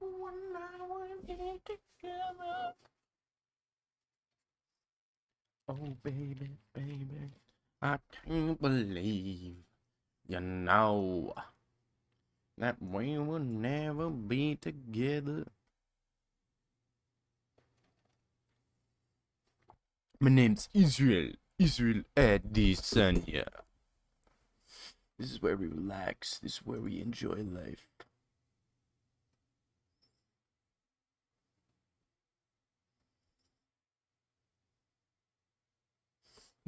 You and I will be together. Oh, baby, baby, I can't believe you know that we will never be together. My name's Israel Adesanya. This is where we relax. This is where we enjoy life.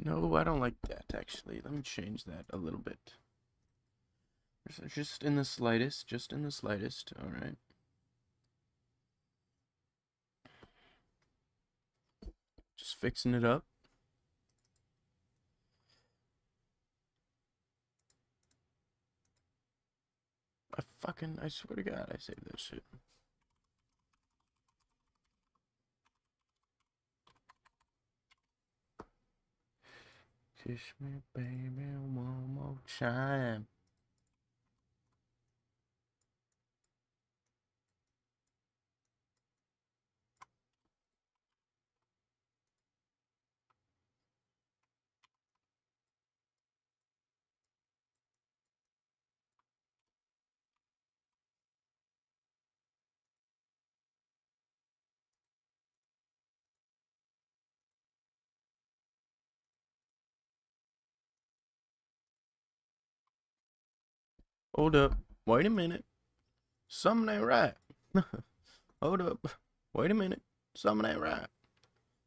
No, I don't like that, actually. Let me change that a little bit. Just in the slightest. Just in the slightest. Alright. Just fixing it up. I swear to God, I saved that shit. Kiss me, baby, one more time. Hold up. Wait a minute. Something ain't right. Hold up. Wait a minute. Something ain't right.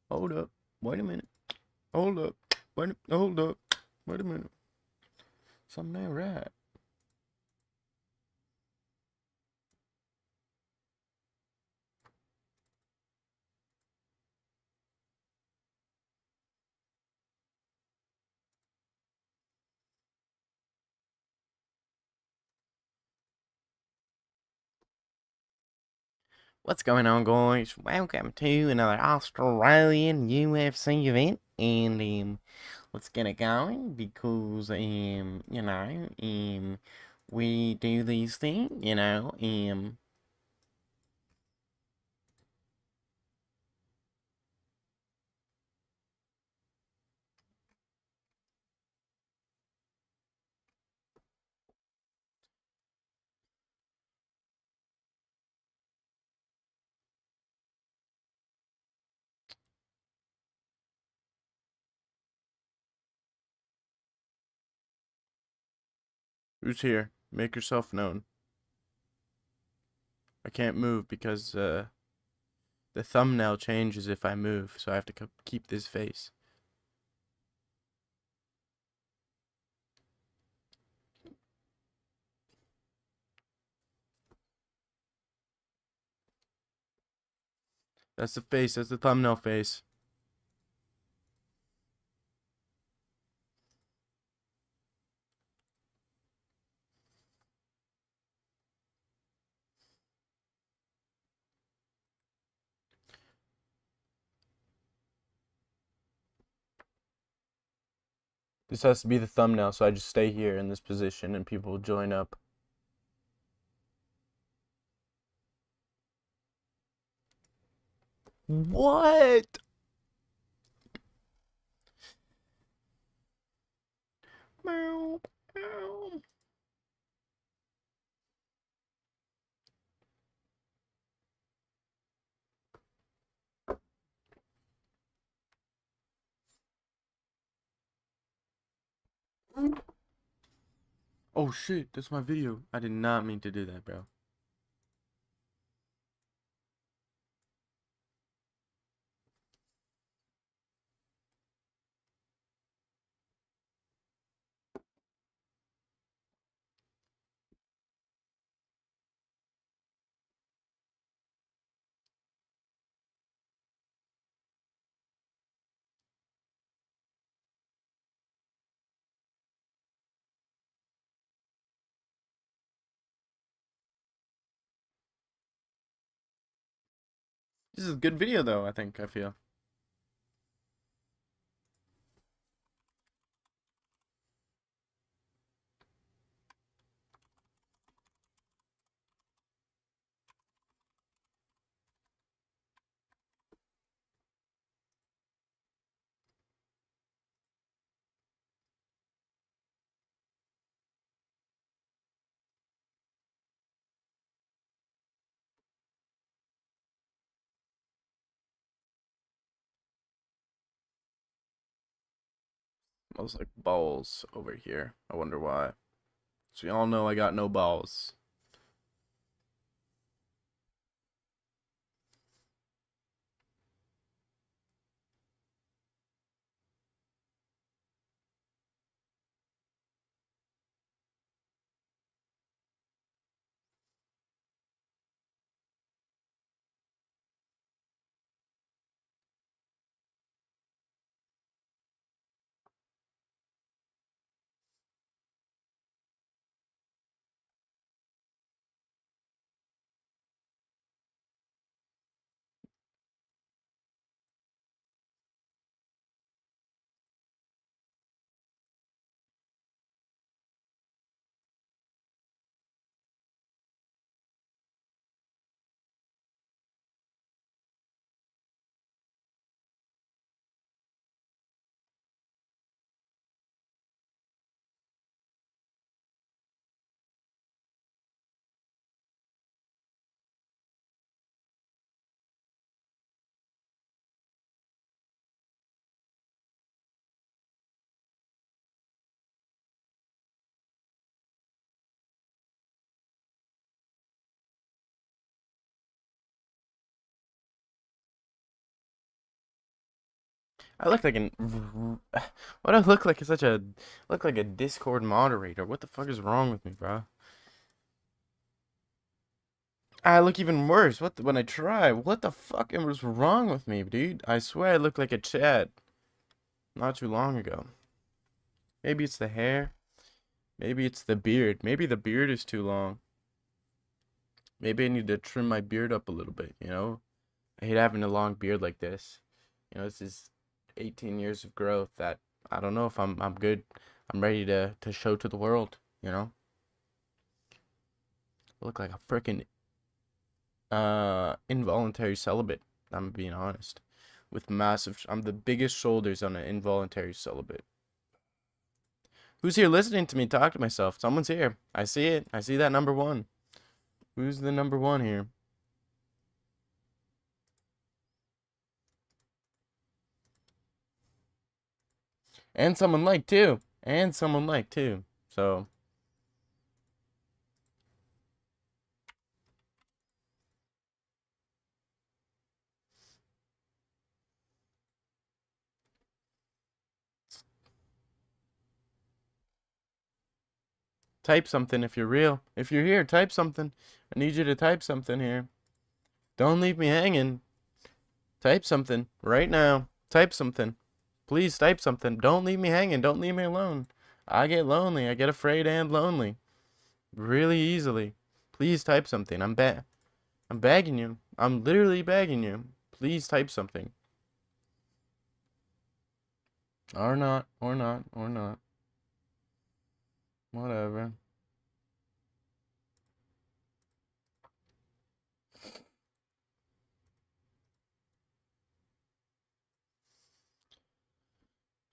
Hold up. Wait a minute. Hold up. Hold up. Wait a minute. Something ain't right. What's going on, guys? Welcome to another Australian UFC event, and let's get it going because we do these things, Who's here? Make yourself known. I can't move because the thumbnail changes if I move, so I have to keep this face. That's the face. That's the thumbnail face. This has to be the thumbnail, so I just stay here in this position and people will join up. What? Meow, meow. Oh shit, that's my video. I did not mean to do that, bro. This is a good video though, I feel. Smells like balls over here. I wonder why. So we all know I got no balls. I look like an what I look like is such a look like a Discord moderator. What the fuck is wrong with me, bro? I look even worse. When I try? What the fuck was wrong with me, dude? I swear I look like a Chad not too long ago. Maybe it's the hair. Maybe it's the beard. Maybe the beard is too long. Maybe I need to trim my beard up a little bit, you know? I hate having a long beard like this. You know, this is 18 years of growth that I don't know if I'm good. I'm ready to show to the world, you know? I look like a freaking involuntary celibate. I'm being honest. With massive I'm the biggest shoulders on an involuntary celibate. Who's here listening to me talk to myself? Someone's here. I see it. I see that number one. Who's the number one here? And someone like too. And someone like too. So type something if you're real. If you're here, type something. I need you to type something here. Don't leave me hanging. Type something right now. Type something. Please type something. Don't leave me hanging. Don't leave me alone. I get lonely. I get afraid and lonely really easily. Please type something. I'm begging you. I'm literally begging you. Please type something. Or not. Or not. Or not. Whatever.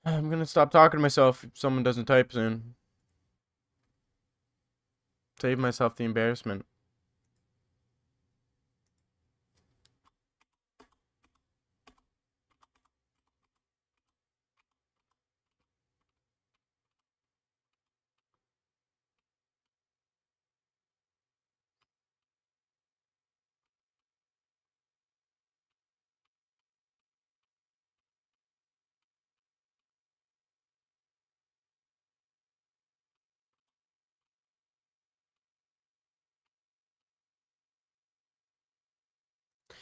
I'm gonna stop talking to myself if someone doesn't type soon. Save myself the embarrassment.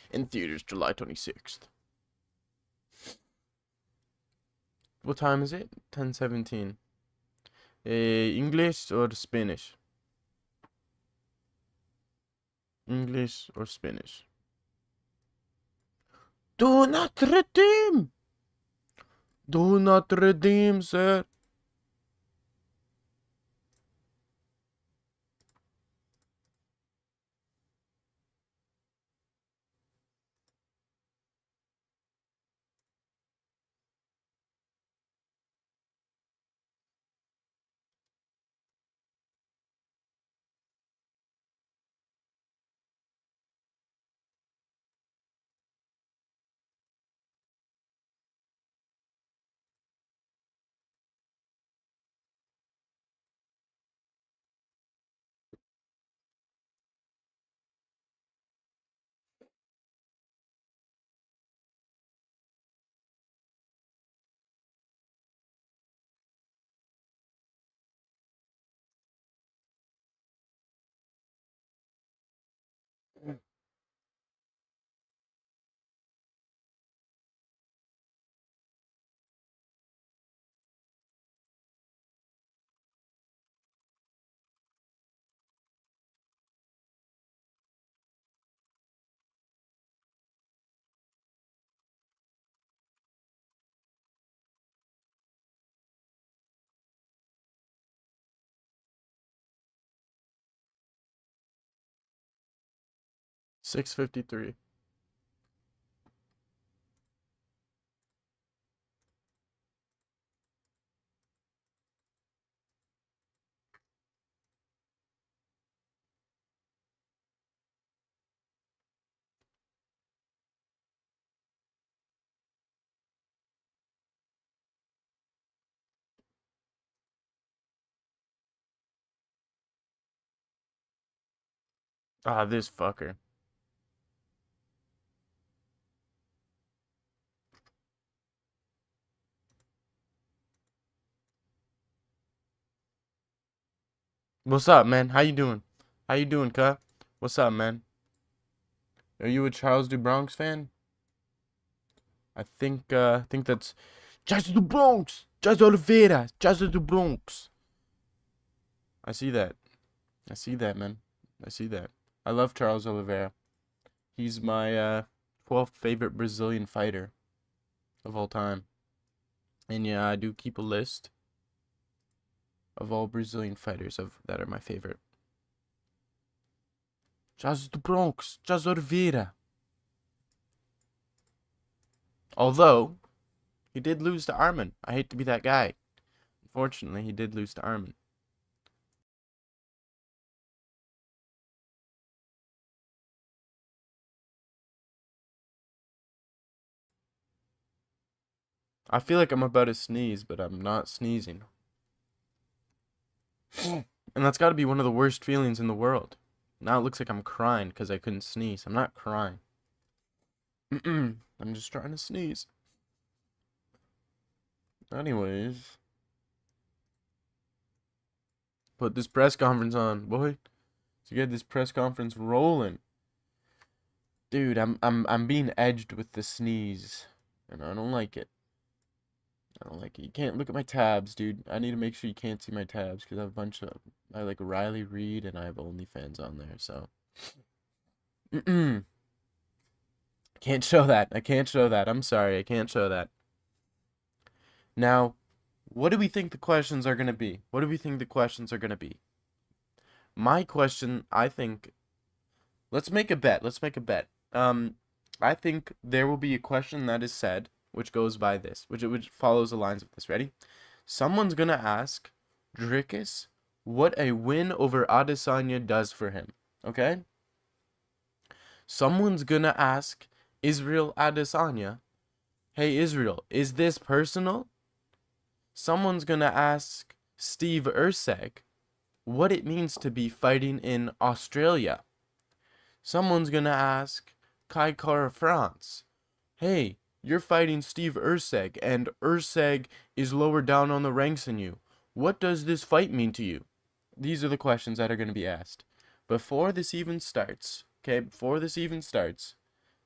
In theaters, July 26th. What time is it? 10:17. English or Spanish? English or Spanish? Do not redeem! Do not redeem, sir. 6:53. Ah, this fucker. What's up, man? How you doing? How you doing, cuh? What's up, man? Are you a Charles Du Bronx fan? I think that's Charles Du Bronx, Charles Oliveira, Charles Du Bronx. I see that. I see that, man. I see that. I love Charles Oliveira. He's my 12th favorite Brazilian fighter of all time. And yeah, I do keep a list of all Brazilian fighters that are my favorite. Charles Du Bronx, Charles Oliveira. Although, he did lose to Armin. I hate to be that guy. Unfortunately, he did lose to Armin. I feel like I'm about to sneeze, but I'm not sneezing. And that's got to be one of the worst feelings in the world. Now it looks like I'm crying because I couldn't sneeze. I'm not crying. I'm just trying to sneeze. Anyways. Put this press conference on, boy. To get this press conference rolling. Dude, I'm being edged with the sneeze. And I don't like it. I don't like it. You can't look at my tabs, dude. I need to make sure you can't see my tabs because I have a bunch of I like Riley Reid and I have OnlyFans on there, so can't show that. I can't show that. I'm sorry. I can't show that. Now, what do we think the questions are going to be? What do we think the questions are going to be? My question, I think, let's make a bet. Let's make a bet. I think there will be a question that is said, which goes by this, which follows the lines of this. Ready? Someone's going to ask Drickus what a win over Adesanya does for him. Okay? Someone's going to ask Israel Adesanya, hey, Israel, is this personal? Someone's going to ask Steve Erceg what it means to be fighting in Australia. Someone's going to ask Kai Kara France, hey, you're fighting Steve Erceg, and Erceg is lower down on the ranks than you. What does this fight mean to you? These are the questions that are going to be asked. Before this even starts, okay,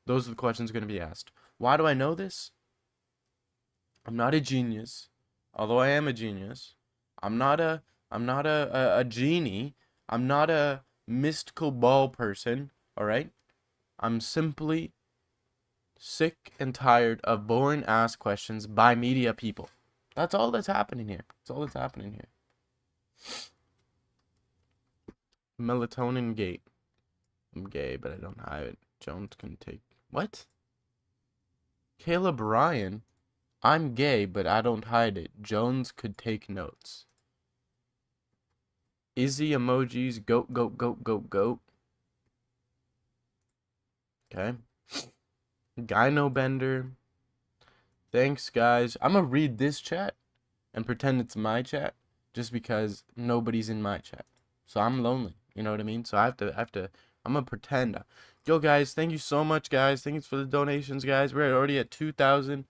those are the questions going to be asked. Why do I know this? I'm not a genius, although I am a genius. I'm not a genie. I'm not a mystical ball person, all right? I'm simply sick and tired of boring ass questions by media people. That's all that's happening here. That's all that's happening here. Melatonin gate. I'm gay, but I don't have it. Jones can take... What? Caleb Ryan? I'm gay, but I don't hide it. Jones could take notes. Izzy emojis. Goat, goat, goat, goat, goat. Okay. Gyno Bender. Thanks, guys. I'm gonna read this chat and pretend it's my chat just because nobody's in my chat. So I'm lonely. You know what I mean? So I'm gonna pretend. Yo, guys, thank you so much, guys. Thanks for the donations, guys. We're already at 2,000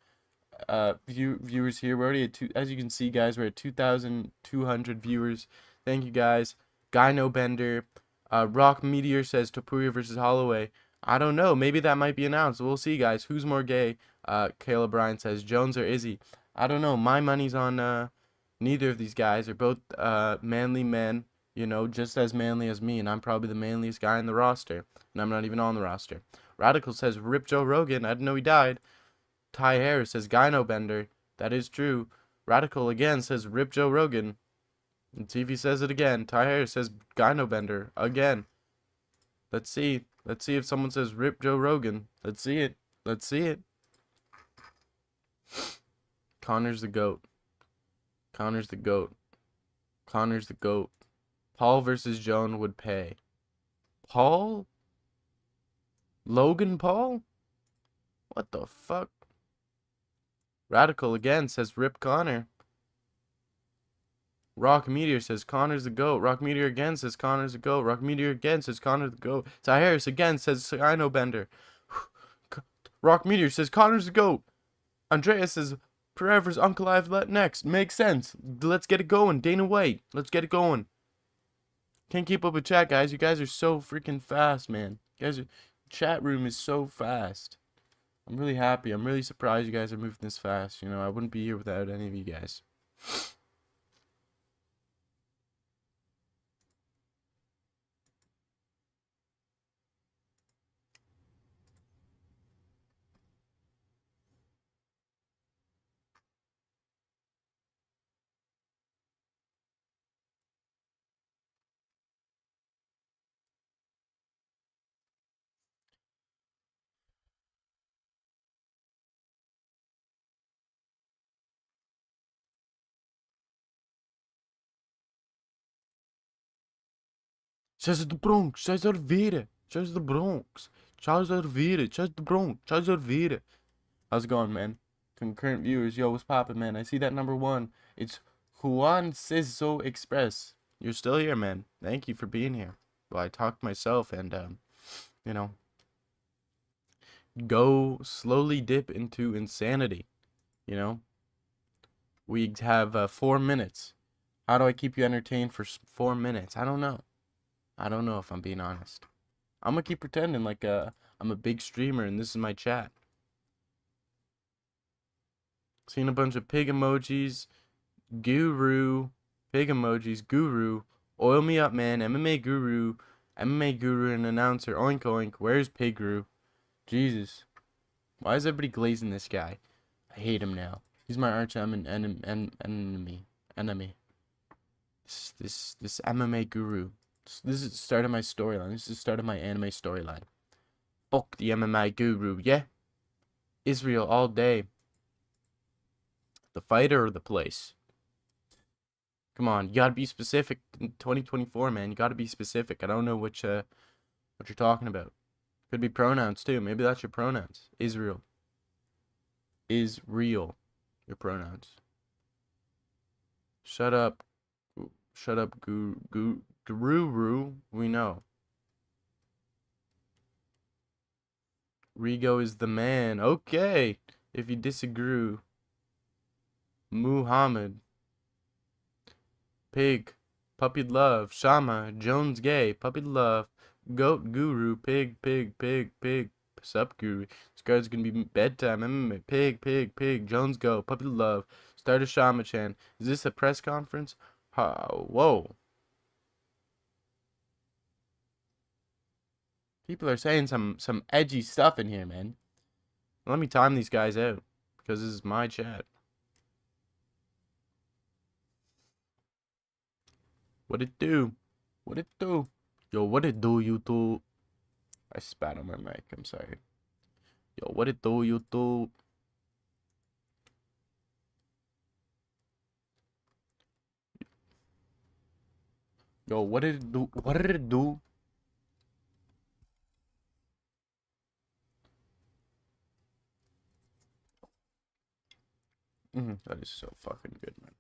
viewers here. We're already at as you can see, guys, we're at 2,200 viewers. Thank you, guys. Gyno Bender. Rock Meteor says Topuria versus Holloway. I don't know. Maybe that might be announced. We'll see, guys. Who's more gay? Caleb Bryan says Jones or Izzy. I don't know. My money's on neither of these guys. They're both manly men, you know, just as manly as me, and I'm probably the manliest guy in the roster, and I'm not even on the roster. Radical says Rip Joe Rogan. I didn't know he died. Ty Harris says Gyno Bender. That is true. Radical again says Rip Joe Rogan. And see if he says it again. Ty Harris says Gyno Bender again. Let's see. Let's see if someone says rip Joe Rogan. Let's see it. Let's see it. Connor's the GOAT. Connor's the GOAT. Connor's the GOAT. Paul versus Joan would pay. Paul? Logan Paul? What the fuck? Radical again says rip Connor. Rock Meteor says Connor's the GOAT. Rock Meteor again says Connor's the GOAT. Rock Meteor again says Connor's the GOAT. Ty Harris again says I know Bender. Rock Meteor says Connor's the GOAT. Andreas says Forever's Uncle I've let next. Makes sense. Let's get it going. Dana White. Let's get it going. Can't keep up with chat, guys. You guys are so freaking fast, man. You guys are, chat room is so fast. I'm really happy. I'm really surprised you guys are moving this fast. You know, I wouldn't be here without any of you guys. Says the Bronx. Says Orvira. Says the Bronx. Charles Orvira. Says the Bronx. Charles Orvira. How's it going, man? Concurrent viewers, yo, what's poppin', man? I see that #1. It's Juan Ciso Express. You're still here, man. Thank you for being here. Well, I talked myself and, you know, go slowly dip into insanity, you know? We have 4 minutes. How do I keep you entertained for 4 minutes? I don't know. I don't know if I'm being honest. I'm gonna keep pretending like I'm a big streamer and this is my chat. Seen a bunch of pig emojis, guru, pig emojis, guru, oil me up, man, MMA guru and announcer, oink oink, where's pig guru? Jesus. Why is everybody glazing this guy? I hate him now. He's my arch enemy. This MMA guru. This is the start of my storyline. This is the start of my anime storyline. Fuck the MMA guru, yeah? Israel all day. The fighter or the place? Come on, you gotta be specific in 2024, man. You gotta be specific. I don't know what you're talking about. Could be pronouns too. Maybe that's your pronouns. Israel. Is real. Your pronouns. Shut up. Shut up, guru. We know. Rigo is the man. Okay. If you disagree. Muhammad. Pig. Puppy love. Shama. Jones gay. Puppy love. Goat guru. Pig. Sup guru. This guy's gonna be bedtime. MMA. Pig. Jones go. Puppy love. Start a Shama Chan. Is this a press conference? Whoa. People are saying some edgy stuff in here, man. Let me time these guys out because this is my chat. What it do? What it do? Yo, what it do, YouTube? I spat on my mic. I'm sorry. Yo, what it do, YouTube? Yo, what did it do? What did it do? That is so fucking good, man.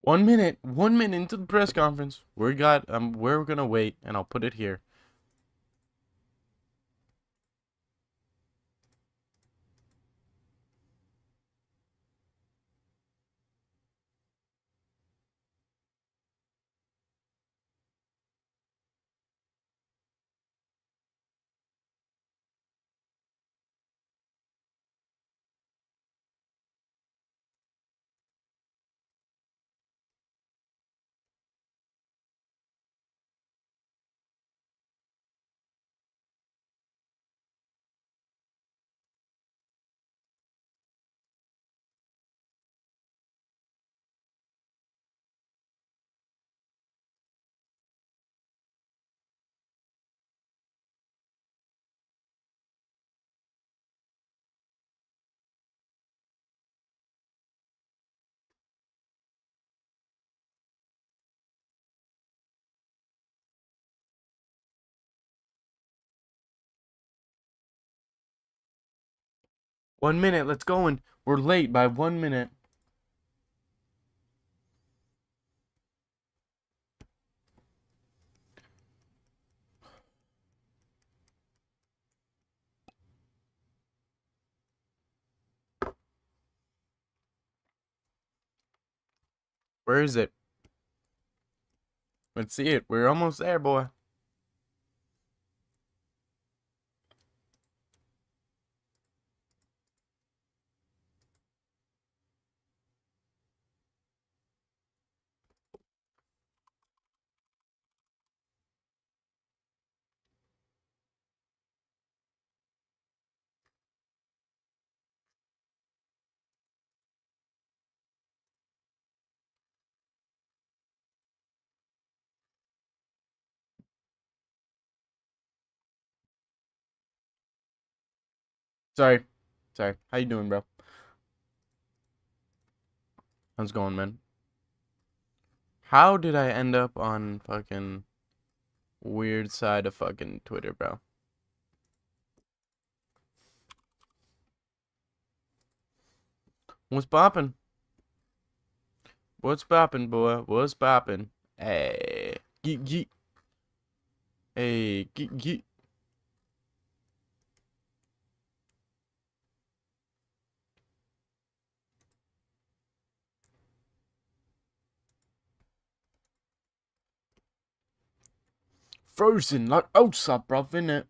1 minute into the press conference. We're gonna wait, and I'll put it here. One minute. Let's go. And we're late by 1 minute. Where is it? Let's see it. We're almost there, boy. Sorry. Sorry. How you doing, bro? How's it going, man? How did I end up on fucking weird side of fucking Twitter, bro? What's poppin'? What's poppin', boy? What's poppin'? Hey, geek, geek. Hey, geek, geek. Frozen like Elsa, bruv, innit?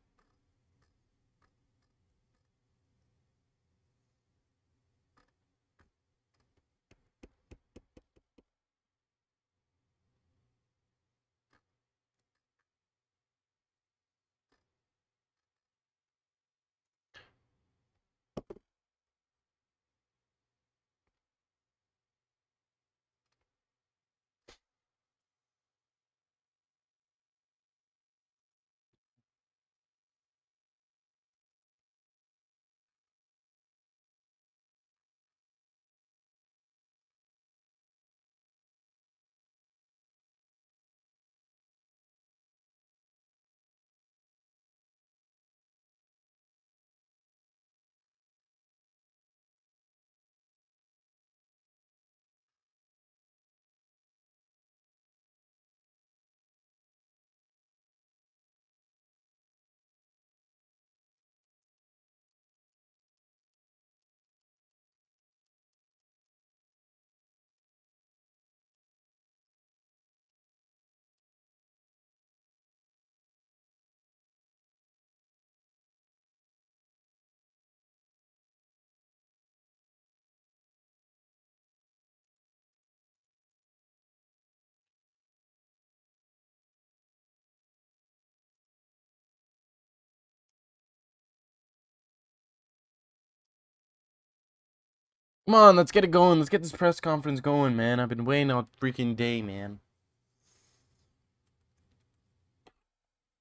Come on, let's get it going. Let's get this press conference going, man. I've been waiting all freaking day, man.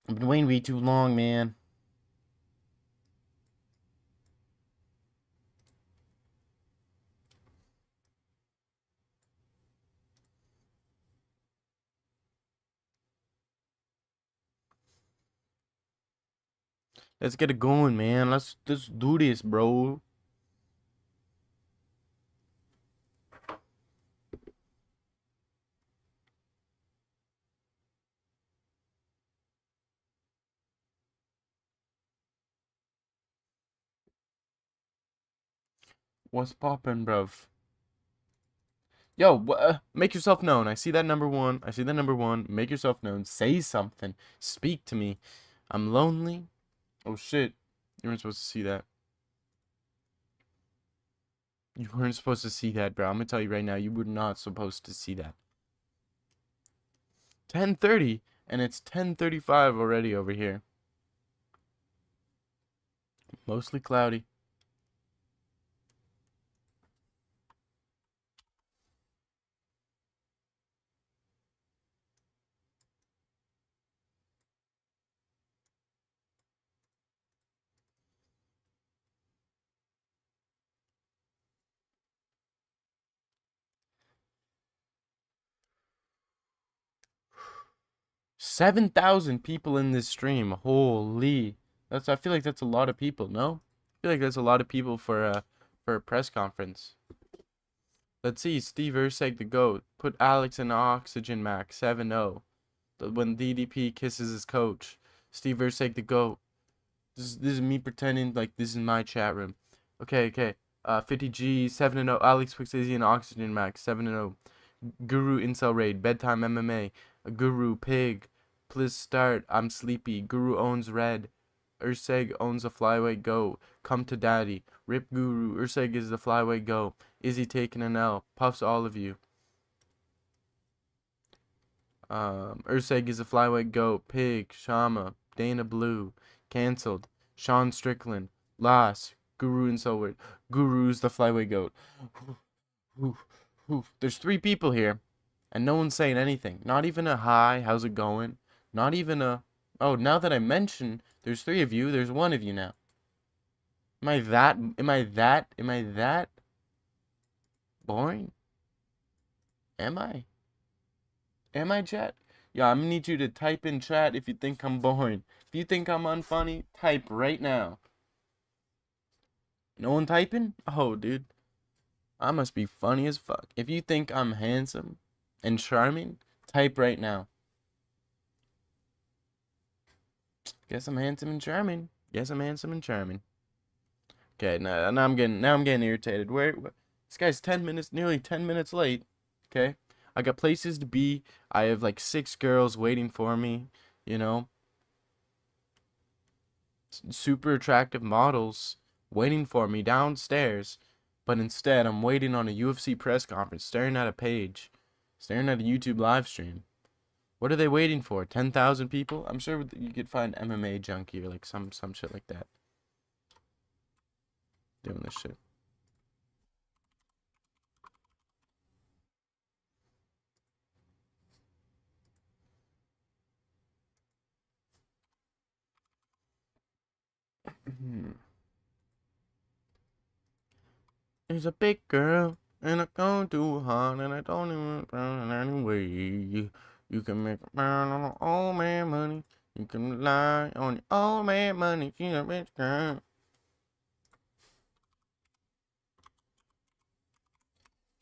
I've been waiting way too long, man. Let's get it going, man. Let's do this, bro. What's poppin', bruv? Yo, make yourself known. I see that number one. I see that number one. Make yourself known. Say something. Speak to me. I'm lonely. Oh shit. You weren't supposed to see that. You weren't supposed to see that, bro. I'm gonna tell you right now, you were not supposed to see that. 10:30, and it's 10:35 already over here. Mostly cloudy. $7,000 people in this stream. Holy. I feel like that's a lot of people, no? I feel like that's a lot of people for a press conference. Let's see, Steve Urseg the GOAT. Put Alex in oxygen max 7-0. When DDP kisses his coach. Steve Urseg the GOAT. This is me pretending like this is my chat room. Okay. 50G 7-0. Alex Pixazi in oxygen max 7-0. Guru Incel Raid. Bedtime MMA. Guru Pig. Please start. I'm sleepy. Guru owns red. Urseg owns a flyweight go. Come to daddy. Rip Guru. Urseg is the flyweight go. Is he taking an L? Puffs all of you. Urseg is a flyweight goat. Pig. Shama. Dana Blue. Cancelled. Sean Strickland. Lost. Guru and Selward. Guru's the flyweight goat. There's 3 people here, and no one's saying anything. Not even a hi, how's it going? Not even a, oh, now that I mention, there's 3 of you, there's 1 of you now. Am I that boring? Am I chat? Yeah, I'm gonna need you to type in chat if you think I'm boring. If you think I'm unfunny, type right now. No one typing? Oh, dude. I must be funny as fuck. If you think I'm handsome and charming, type right now. Guess I'm handsome and charming. Okay, now I'm getting irritated. Where this guy's 10 minutes, nearly 10 minutes late. Okay, I got places to be. I have like 6 girls waiting for me. You know, super attractive models waiting for me downstairs. But instead, I'm waiting on a UFC press conference, staring at a page, staring at a YouTube live stream. What are they waiting for? 10,000 people? I'm sure you could find MMA junkie or like some shit like that doing this shit. She's a big girl, and I go too hard, and I don't even burn anyway. You can make a burn on old man money. You can rely on your old man money. She's a rich girl.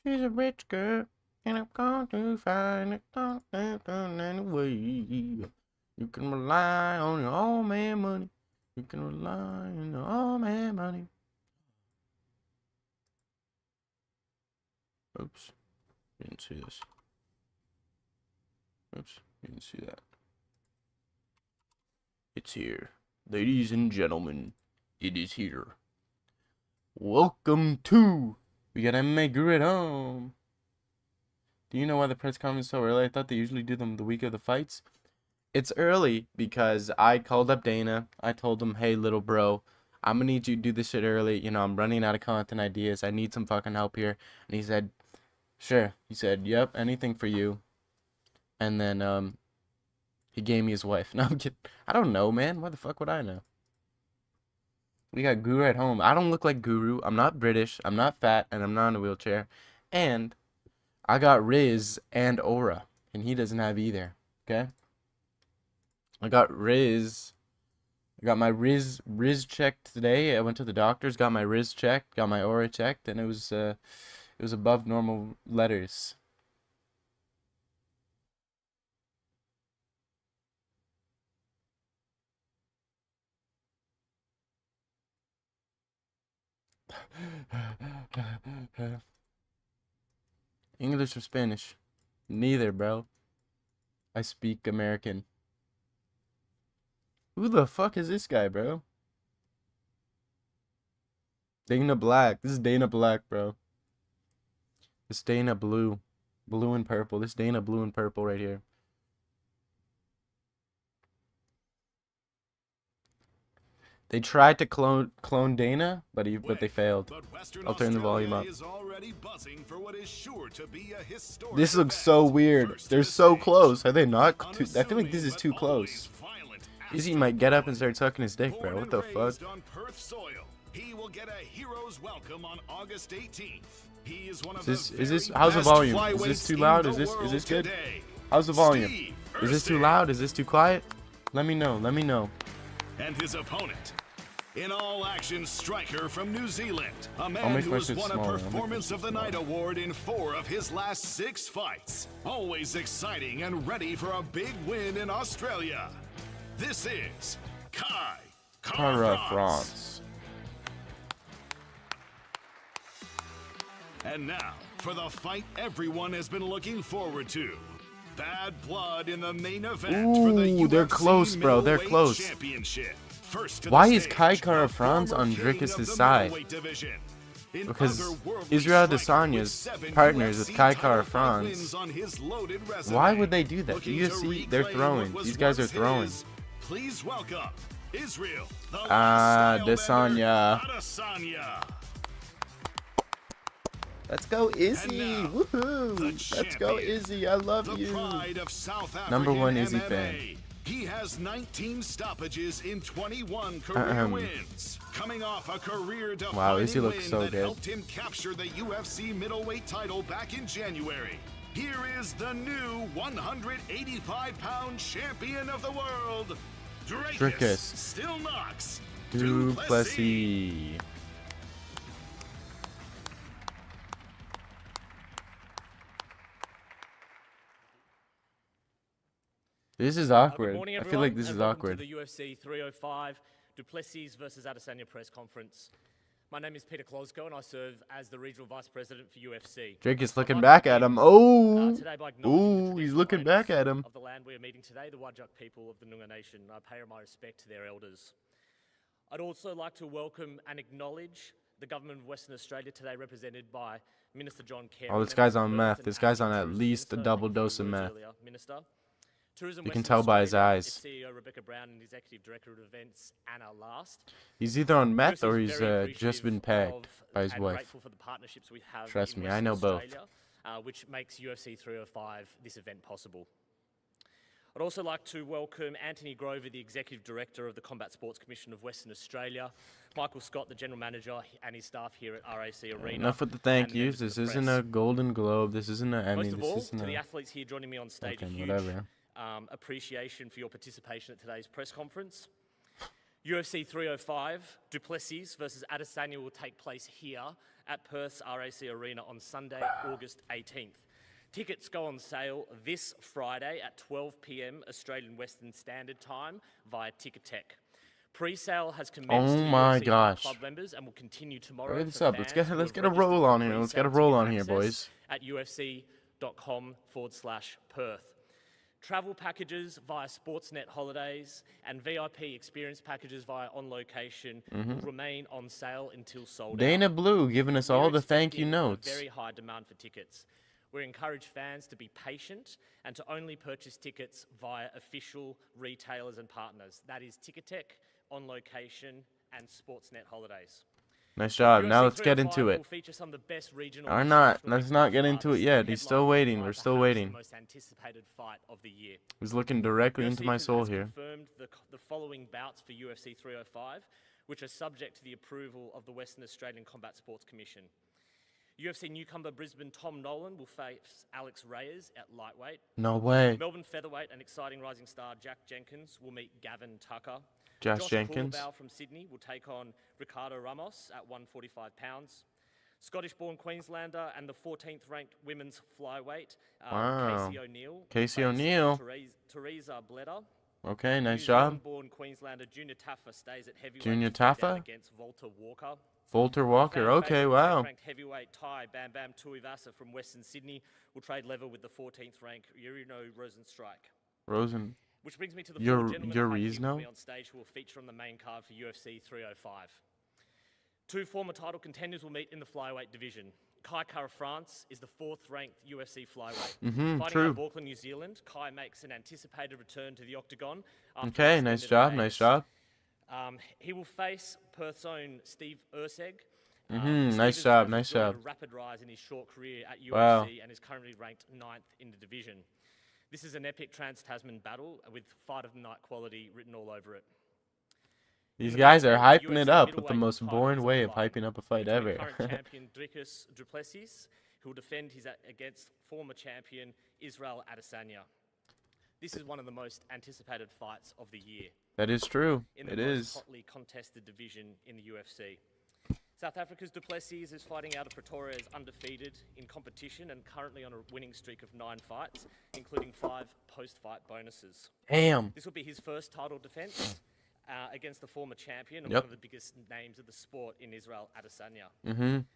She's a rich girl, and I'm going to find it. Don't turn anyway. You can rely on your old man money. You can rely on your old man money. Oops. Didn't see this. Oops. Didn't see that. It's here. Ladies and gentlemen, it is here. Welcome to We Got MMA Grew at Home. Do you know why the press conference is so early? I thought they usually do them the week of the fights. It's early because I called up Dana. I told him, hey, little bro, I'm gonna need you to do this shit early. You know, I'm running out of content ideas. I need some fucking help here. And he said, sure. He said, yep, anything for you. And then, he gave me his wife. No, I'm kidding. I don't know, man. Why the fuck would I know? We got Guru at home. I don't look like Guru. I'm not British. I'm not fat. And I'm not in a wheelchair. And I got Riz and Aura. And he doesn't have either. Okay? I got Riz. I got my Riz checked today. I went to the doctor's, got my Riz checked, got my Aura checked, and it was above normal letters. English or Spanish? Neither, bro. I speak American. Who the fuck is this guy, bro? Dana Black. This is Dana Black, bro. This Dana Blue. Blue and purple. This Dana Blue and purple right here. They tried to clone Dana, but they failed. I'll turn the volume up. This looks so weird. They're so close. Are they not? I feel like this is too close. Izzy might get up and start sucking his dick, bro. What the fuck? He will get a hero's welcome on August 18th. He is one of is this how's the volume? Is this too loud? Is this good? How's the volume? Is this too loud? Is this too quiet? Let me know. Let me know. And his opponent, an all-action striker from New Zealand, a man who has won a Performance of the Night award in 4 of his last 6 fights. Always exciting and ready for a big win in Australia. This is Kai Kara-France. And now, for the fight everyone has been looking forward to. Bad blood in the main event for the UFC they're close, bro. They're close. Why is Kai Kara-France on Dricus' side? Because Israel Adesanya's partners with Kai Kara-France. Why would they do that? The UFC, they're throwing. These guys are throwing. Please welcome Israel Adesanya. Let's go, Izzy! Woohoo! Let's go, Izzy! I love you. Number 1 Izzy fan. He has 19 stoppages in 21 career wins. Coming off a career-defining Izzy looks so that good. helped him capture the UFC middleweight title back in January. Here is the new 185-pound champion of the world, Dricus. Still knocks Du Plessis. This is awkward. Morning, I feel like this is awkward. To the UFC 305 Du Plessis versus Adesanya press conference. My name is Peter Klosco, and I serve as the regional vice president for UFC. Drake is looking back at him. He's looking back at him. Of the land we are meeting today, the Whadjuk people of the Noongar Nation. I pay my respect to their elders. I'd also like to welcome and acknowledge the government of Western Australia today, represented by Minister John Kerry. Oh, this guy's on meth. This guy's on at least a double dose of meth. Minister. Tourism You can Western tell by his Australia, eyes. its CEO Rebecca Brown and Executive Director of Events Anna Last. He's either on meth or he's Very just been appreciative pegged by his and wife. grateful for the partnerships we have Trust in me, I Western know both. Australia, which makes UFC 305 this event possible. I'd also like to welcome Anthony Grover, the Executive Director of the Combat Sports Commission of Western Australia, Michael Scott, the General Manager, and his staff here at RAC Arena. Enough with the thank yous. This isn't a Golden Globe. This isn't a Most of all, this isn't to a... the athletes here joining me on stage, Okay, a huge whatever. appreciation for your participation at today's press conference. UFC 305, Du Plessis versus Adesanya will take place here at Perth's RAC Arena on Sunday, August 18th. Tickets go on sale this Friday at 12 p.m. Australian Western Standard Time via Ticketek. Pre-sale has commenced. Oh my for gosh. Club members and will continue tomorrow. Hurry this for up. Let's get fans who a have roll on registered here. for Let's get a pre-sale roll ticket on here, access boys. at ufc.com/Perth. Travel packages via Sportsnet Holidays and VIP experience packages via On Location will remain on sale until sold out. Dana Blue giving us all We're the thank you expecting notes. a very high demand for tickets. We encourage fans to be patient and to only purchase tickets via official retailers and partners. That is Ticketek, On Location, and Sportsnet Holidays. Nice job. Now UFC let's get into 305 it. will feature some of the best regional Or and not. international Let's not get mixed into it martial yet. arts He's still headlining waiting. tonight, We're still perhaps waiting. The most anticipated fight of the year. He's looking directly UFC into my soul has here. confirmed the following bouts for UFC 305, which are subject to the approval of the Western Australian Combat Sports Commission. UFC newcomer Brisbane Tom Nolan will face Alex Reyes at lightweight. No way. Melbourne featherweight and exciting rising star Jack Jenkins will meet Gavin Tucker. Josh Jenkins. Coolbaugh from Sydney will take on Ricardo Ramos at 145 pounds. Scottish-born Queenslander and the 14th ranked women's flyweight, Wow. Casey O'Neill. Casey face O'Neill. Teresa Bleder. Okay, nice New job. Zealand-born Queenslander Junior Taffa stays at heavyweight Junior to step Taffa? down against Walter Walker. Walter Walker. Okay, wow. Ranked heavyweight Thai Bam Bam Tuivasa from Western Sydney will trade level with the 14th ranked Yurino Rosenstrike. Rosen. Which brings me to the four gentlemen here with Rizno? me on stage who will feature on the main card for UFC 305. Two former title contenders will meet in the flyweight division. Kai Kara-France is the 4th ranked UFC flyweight. Fighting out of Auckland, New Zealand, Kai makes an anticipated return to the octagon. Okay, nice job, nice job. He will face Perth's own Steve Urseg. Nice job, nice job. A rapid rise in his short career at UFC Wow. and is currently ranked 9th in the division. This is an epic trans-Tasman battle with fight of the night quality written all over it. These guys are hyping it up with the most boring way of hyping up a fight ever. Current champion Dricus du Plessis, who will defend his against former champion Israel Adesanya. This is one of the most anticipated fights of the year. That is true. In the It most is. hotly contested division in the UFC. South Africa's du Plessis is fighting out of Pretoria as undefeated in competition and currently on a winning streak of 9 fights, including 5 post-fight bonuses. Damn. This will be his first title defense against the former champion and Yep. one of the biggest names of the sport in Israel Adesanya.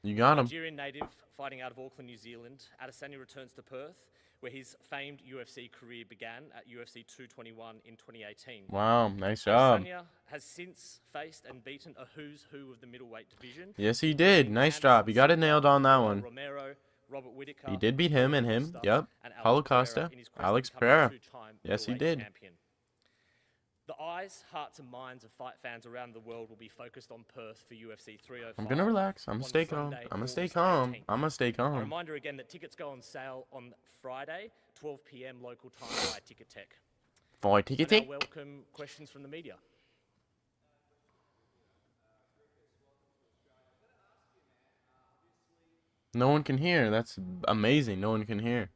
You got him. Nigerian native fighting out of Auckland, New Zealand, Adesanya returns to Perth, where his famed UFC career began at UFC 221 in 2018. Wow, nice job. Adesanya has since faced and beaten a who's who of the middleweight division. Yes, he did. Nice job. You got it nailed on that one. Romero, Robert Whittaker, He did beat him and him. Costa, Yep. and Paulo Costa, in his quest to Alex become a Pereira. two-time Yes, he middleweight did. champion. The eyes, hearts, and minds of fight fans around the world will be focused on Perth for UFC 305. I'm gonna relax. I'm gonna on stay calm. Sunday, I'm gonna stay August calm. 18th. I'm gonna stay A calm. reminder again that tickets go on sale on Friday, 12 p.m. local time via Ticket Tech. Boy, take it, I now take. welcome questions from the media. No one can hear. That's amazing. No one can hear.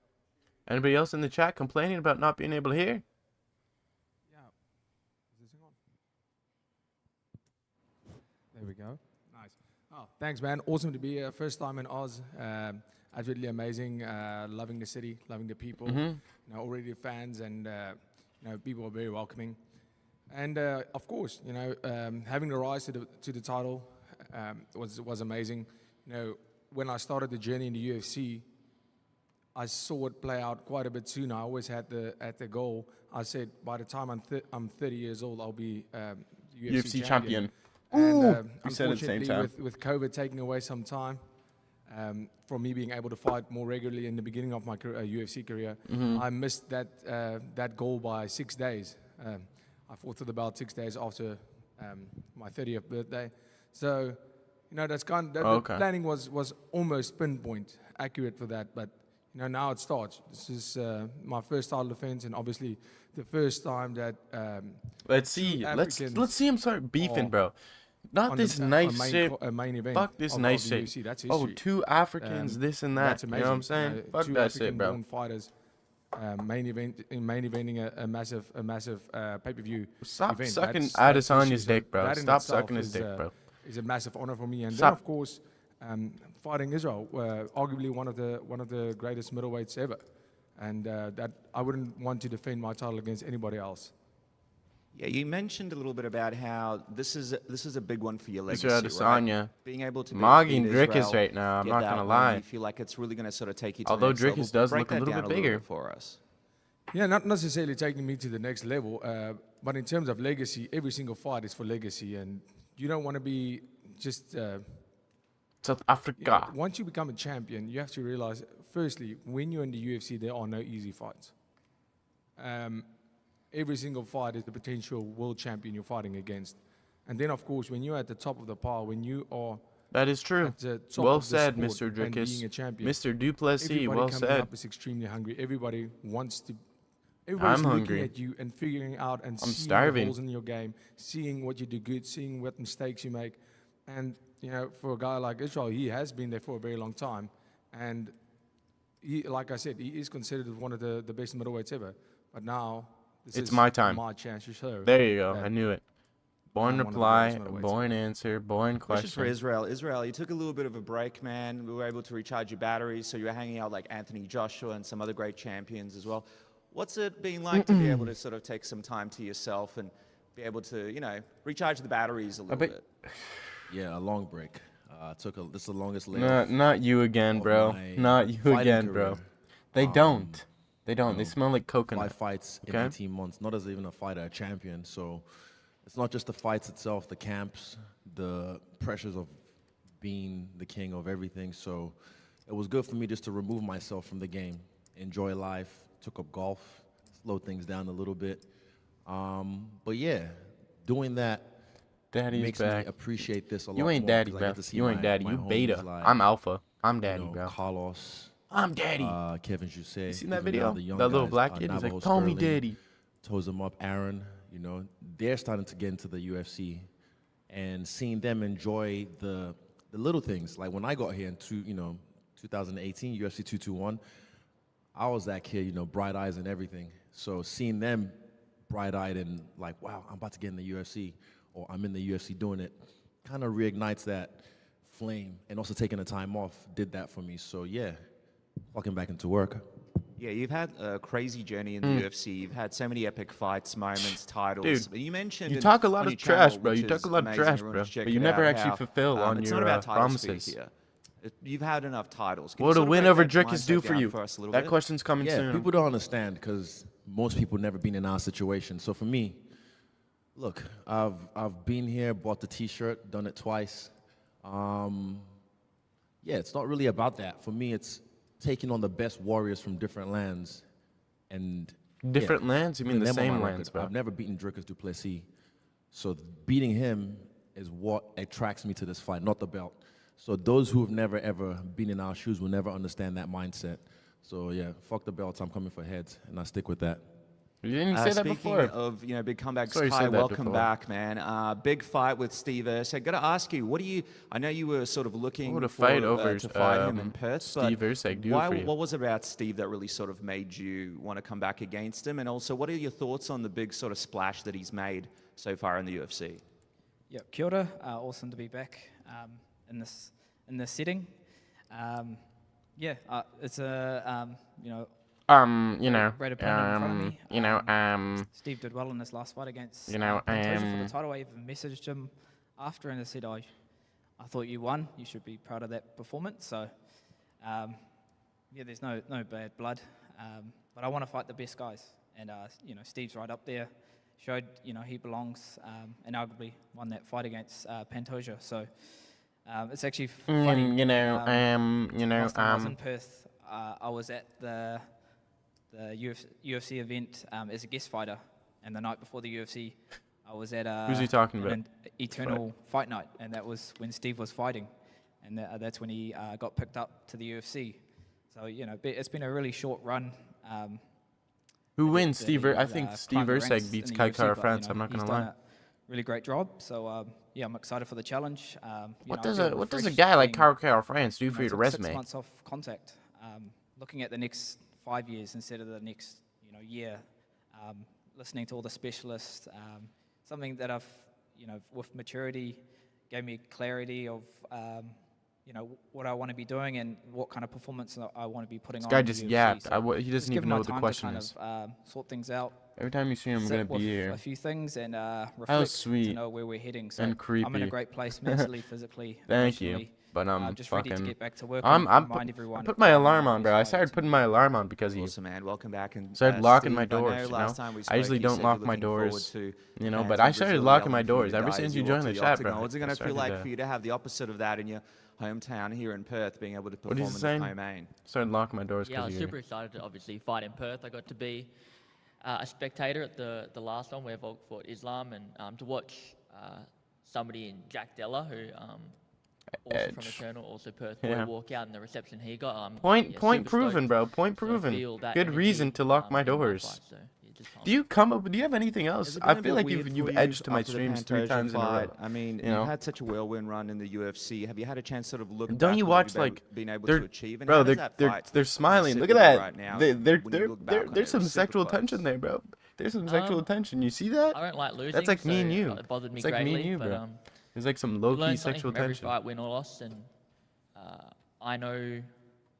Anybody else in the chat complaining about not being able to hear? Yeah. Is this on? There we go. Nice. Oh, thanks, man. Awesome to be here. First time in Oz. Absolutely amazing. Loving the city, loving the people. You know, already fans and you know, people are very welcoming. And of course, you know, having the rise to the title was amazing. You know, when I started the journey in the UFC, I saw it play out quite a bit sooner. I always had the goal. I said by the time I'm 30 years old, I'll be UFC champion. And we said it at the same unfortunately, time. with COVID taking away some time from me being able to fight more regularly in the beginning of my UFC career, I missed that goal by 6 days. I fought for the belt 6 days after my 30th birthday. So, you know, that's the planning was almost pinpoint accurate for that, but you know, now it starts. This is my first title defense, and obviously the first time that Let's see. Let's see him start beefing, bro. Not on this the- nice shit. a main event. Fuck this of nice the shit. UFC. That's Oh, history. 2 Africans, this and that. That's You amazing. know what I'm saying? Fuck two that shit, bro. African-born fighters main eventing a massive pay-per-view Stop event. sucking That's Adesanya's history. So dick, bro. that in Stop itself sucking his dick, bro. Is a massive honor for me, and Stop. then of course fighting Israel, arguably one of the greatest middleweights ever, and that I wouldn't want to defend my title against anybody else. Yeah, you mentioned a little bit about how this is a big one for your Mr. legacy, right? Adesanya. Being able to Mogging beat Dricus Israel, right now, I'm get not that gonna win, lie. You feel like it's really going to sort of take you to Although the next level. Dricus does Break look a that little down bit little bigger. for us. Yeah, not necessarily taking me to the next level, but in terms of legacy, every single fight is for legacy, and you don't want to be just. South Africa. Once you become a champion, you have to realize, firstly, when you're in the UFC, there are no easy fights. Every single fight is the potential world champion you're fighting against. And then, of course, when you're at the top of the pile, when you are That is true. at the top Well of the said, sport Mr. and Dricus. being a champion, Mr. Duplessis, everybody well coming said. up is extremely hungry. Everybody wants to. Everybody's I'm looking hungry. at you and figuring out and seeing starving. the holes in your game, seeing what you do good, seeing what mistakes you make. And, you know, for a guy like Israel, he has been there for a very long time. And, he, like I said, he is considered one of the best middleweights ever. But now, this It's is my time. my chance to show. There you go. that I knew it. Born I'm one of the reply, greatest middleweights born answer, born Questions for question. Israel. Israel, you took a little bit of a break, man. We were able to recharge your batteries, so you were hanging out like Anthony Joshua and some other great champions as well. What's it been like to be able to sort of take some time to yourself and be able to, you know, recharge the batteries a little bet- bit? Yeah, a long break. This is the longest layoff. Not you again, of bro. my Not you fighting again, bro. career. They don't. They don't. you They know, smell like 5 coconut. fights in Okay. 18 months. Not as even a fighter, a champion. So it's not just the fights itself, the camps, the pressures of being the king of everything. So it was good for me just to remove myself from the game, enjoy life, took up golf, slowed things down a little bit. But yeah, doing that Daddy's makes back. me appreciate this a lot You ain't more, daddy, 'cause I bro. get to see You ain't my- daddy. my You homies beta. like, I'm alpha. I'm daddy, you know, bro. Carlos, I'm daddy. Kevin Jousset. You seen that even video? now the young That little guys, black kid. He's Navajo like, call me Sterling, daddy. toes them up, Aaron. You know, they're starting to get into the UFC, and seeing them enjoy the little things. Like when I got here in 2018 UFC 221, I was that kid, you know, bright eyes and everything. So seeing them bright-eyed and like, wow, I'm about to get in the UFC, or I'm in the UFC doing it, kind of reignites that flame. And also taking the time off did that for me. So yeah, walking back into work. Yeah, you've had a crazy journey in the UFC. You've had so many epic fights, moments, titles. Dude, But you mentioned You in- talk a lot on of your trash, channel, bro. which You talk is a lot of amazing, trash, everyone bro. should check But you it never out, actually how, fulfill on it's your not about titles for you promises. here. You've had enough titles. Can you What would a sort of win break over that Drickus do mindset for down you? For us a little That bit? question's coming Yeah, soon. people don't understand because most people never been in our situation. So for me, look, I've been here, bought the T-shirt, done it twice. Yeah, it's not really about that. For me, it's taking on the best warriors from different lands, and Different lands? You mean putting the them on same my lands, record. bro? I've never beaten Drickus Duplessis, so beating him is what attracts me to this fight, not the belt. So those who have never ever been in our shoes will never understand that mindset. So yeah, fuck the belts. I'm coming for heads, and I stick with that. You didn't say that Speaking before. of big comebacks, Sorry you Kai, said that welcome before. back, man. Big fight with Steve Erceg. Got to ask you, I know you were sort of looking What would a for, fight over to fight him in Perth. Steve but Erceg do why, for you? what was it about Steve that really sort of made you want to come back against him? And also, what are your thoughts on the big sort of splash that he's made so far in the UFC? Yeah, kia ora. Awesome to be back in this setting. It's a great opponent in front of me. Steve did well in his last fight against Pantoja for the title. I even messaged him after and I said, I thought you won. You should be proud of that performance. So, there's no bad blood. But I want to fight the best guys. And, Steve's right up there. Showed, he belongs and arguably won that fight against Pantoja. So, it's actually funny. Last time I was in Perth, I was at the UFC event as a guest fighter, and the night before the UFC, I was at Who's he talking about? an Eternal Fight Night, and that was when Steve was fighting, and that's when he got picked up to the UFC. So it's been a really short run. Who wins? that Steve? he, I think Steve climbed the ranks Erceg beats in the Kai UFC, Kara but, France. I'm not he's gonna done lie. a really great job. So I'm excited for the challenge. What I does feel a refreshed guy like being, Kara France do for your took resume? 6 months off contact, looking at the next 5 years instead of the next year, listening to all the specialists, something that I've with maturity gave me clarity of what I want to be doing and what kind of performance I want to be putting This on. guy in the just UFC. yapped. So He just doesn't give even my know what the time to question kind is. of, sort things out. Every time you see him, I'm Sit gonna with be here. a few things and reflect sweet to know where we're heading. So and I'm in creepy. a great place mentally, physically, Thank you. emotionally. But I'm just ready to fucking. get back to work. I'm and remind I everyone. put my alarm on, bro. I started putting my alarm on because of you. Awesome, man. Welcome back. And Started locking Steve, my I know doors. last time we I usually spoke, you don't said lock you're my looking forward doors. to But fans I in started Brazil locking my yelling for you doors to ever die since as you walk joined to the the chat, bro. octagon. What's it I going to feel started like for you to have the opposite of that in your hometown here in Perth, being able to What perform is in he saying? the co-main? Started locking my doors Yeah, I because was of you. super excited to obviously fight in Perth. I got to be a spectator at the last one where Volk fought Islam, and to watch somebody in Jack Della, who also from Edge. Eternal, also Perth boy, Yeah. walk out and the reception he got. Point super proven, stoked bro. Point to proven. feel that Good energy, reason to lock my in doors. fight, so, yeah, just Do you come up? Do you have anything else? Has it I been a feel bit like weird you've for you edged to my after the streams 3 Pantoja times in a row. fight? I mean, You know? you've had such a whirlwind run in the UFC. Have you had a chance to sort of look Don't back you on what watch you've like been able they're to achieve? And bro? how does that They're fight they're smiling. sit Look at with you that. right now They're when you look back on it? there's some It was super sexual close. tension there, bro. There's some sexual tension. You see that? I don't like losing. That's like me and so you. It bothered me It's like greatly. me and you, but, bro. There's like some you low learn key something sexual from every tension. fight, win or loss, and I know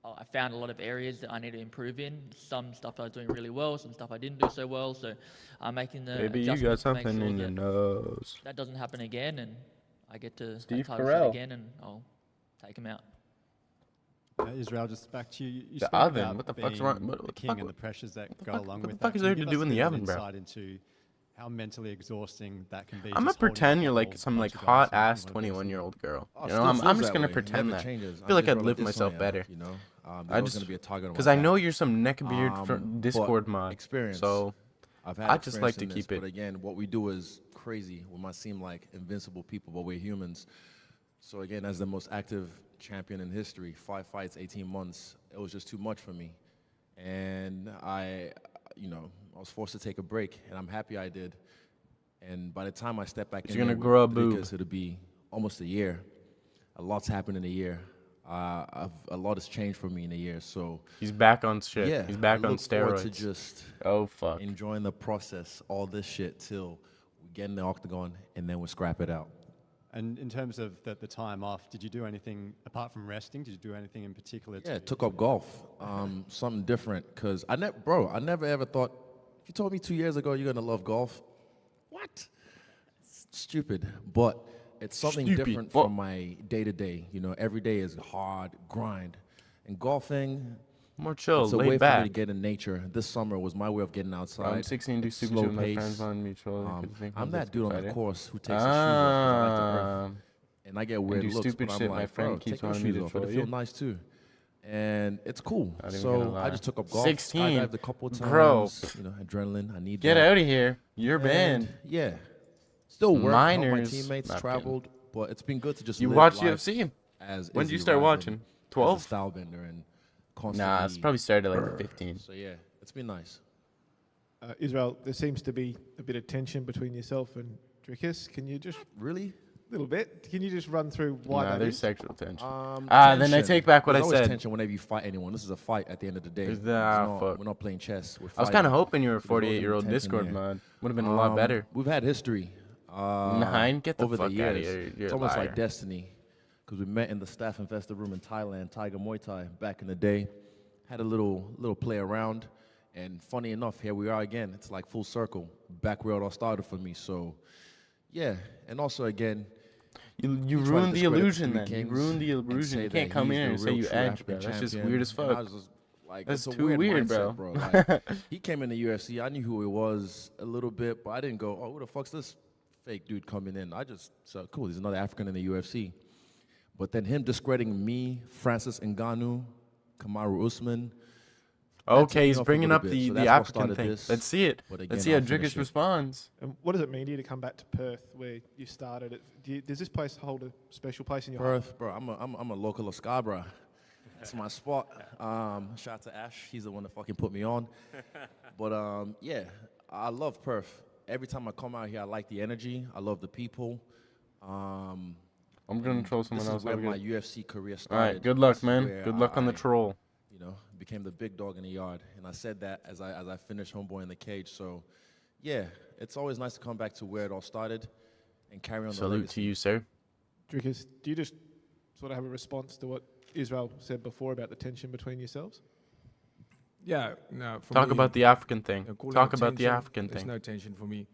I found a lot of areas that I need to improve in. Some stuff I was doing really well, some stuff I didn't do so well. So I'm making the Maybe you got adjustments to make something sure in your that nose. that doesn't happen again, and I get to Steve that title Carell. shot again, and I'll take him out. Israel, just back to you. You The spoke oven? about What the fuck's being wrong? What the the king fuck- and the pressures that go fuck- along what the with fuck that. is Can you there to give do us in a the bit of oven, bro? insight into how mentally exhausting that can be. I'm gonna just holding pretend up you're a like whole some bunch like of guys hot ass in one person. 21-year-old girl. Oh, You still know, I'm feels just that gonna way. pretend Never that. changes. I feel like I'd Israel live this myself way, better. You know, I there's always just gonna be a target on my because I back. know you're some neckbeard But from Discord mod. experience. So I've had I just like experience to in this, keep it. But again, what we do is crazy. We might seem like invincible people, but we're humans. So again, as the most active champion in history, 5 fights, 18 months, it was just too much for me. And I was forced to take a break, and I'm happy I did. And by the time I step back in, You're gonna there grow a with boob. Lucas, it'll be almost a year. A lot's happened in a year. A lot has changed for me in a year. So He's back on shit. yeah, He's back I on look forward steroids. to just Oh fuck. enjoying the process, all this shit till we get in the octagon and then we scrap it out. And in terms of the time off, did you do anything apart from resting? Did you do anything in particular? Yeah, took up golf, something different. Cause I never ever thought. If you told me 2 years ago you're gonna love golf, what? It's stupid, but it's something Stupid. different What? from my day to day. You know, every day is hard grind, and golfing. More chill, It's a way laid for me back. to get in nature. This summer was my way of getting outside. I'm 16, do stupid slow shit with my pace. friends on mutual. I'm that dude on the course who takes his shoes off 'cause I like to earth. And I get weird do looks, stupid but I'm shit my like, friend bro, keeps take your wanting me shoes to off. troll It'll you. feel nice too. And it's cool. Not even gonna So lie. I just took up golf. 16? Skydived a couple times. Bro. You know, adrenaline. I need Get that. out of here. You're And, banned. Yeah. Still work. Help my Minors. teammates Not traveled, but it's been good to just You live watch life UFC? as When did you Izzy start rather watching? than as a 12? style bender and constantly. Nah, it's probably started at like 15. So yeah, it's been nice. Israel, there seems to be a bit of tension between yourself and Drickus. Can you just Really? little bit? Can you just run through why Nah, that there's is? sexual tension. Then I Tension. take back what There's I always said. tension whenever you fight anyone. This is a fight at the end of the day. There's It's fuck. we're not playing chess. We're I was kind fighting. of hoping you were a So there's always 48-year-old tension Discord there. mod. Would have been a lot better. We've had history. Nine? Get the over fuck the outta years. here. You're It's a almost liar. like destiny, because we met in the staff investor room in Thailand, Tiger Muay Thai, back in the day. Had a little play around, and funny enough, here we are again. It's like full circle, back where it all started for me. So, yeah, and also again. You he tried to ruined the discredit illusion Three then. You Kings ruined the and illusion. say You can't that come he's in here the and say real you true edge, African bro. That's just champion. weird as And I fuck. was just like, That's it's a too weird weird, mindset, bro. Like, he came in the UFC. I knew who he was a little bit, but I didn't go, oh, who the fuck's this fake dude coming in? I just said, cool, he's another African in the UFC. But then him discrediting me, Francis Ngannou, Kamaru Usman. that Okay, took me he's off a bringing little up bit. the So that's what African started thing. this. Let's see it. But again, Let's see how I'll finish Drickus it. responds. And what does it mean to you to come back to Perth, where you started it? Does this place hold a special place in your heart? Perth, bro, I'm a local of Scarborough. That's my spot. Shout out to Ash. He's the one that fucking put me on. But yeah, I love Perth. Every time I come out here, I like the energy. I love the people. I'm gonna troll someone This else. is where I'll my get- UFC career All started. right, good luck, This is man. where Good luck on the I, troll. You know, became the big dog in the yard, and I said that as I finished Homeboy in the Cage. So, yeah, it's always nice to come back to where it all started and carry on the Salute legacy. to you, sir. Drickus, do you just sort of have a response to what Israel said before about the tension between yourselves? Yeah, no. For Talk me, about the African thing. calling Talk it about the tension, African there's thing. no tension for me.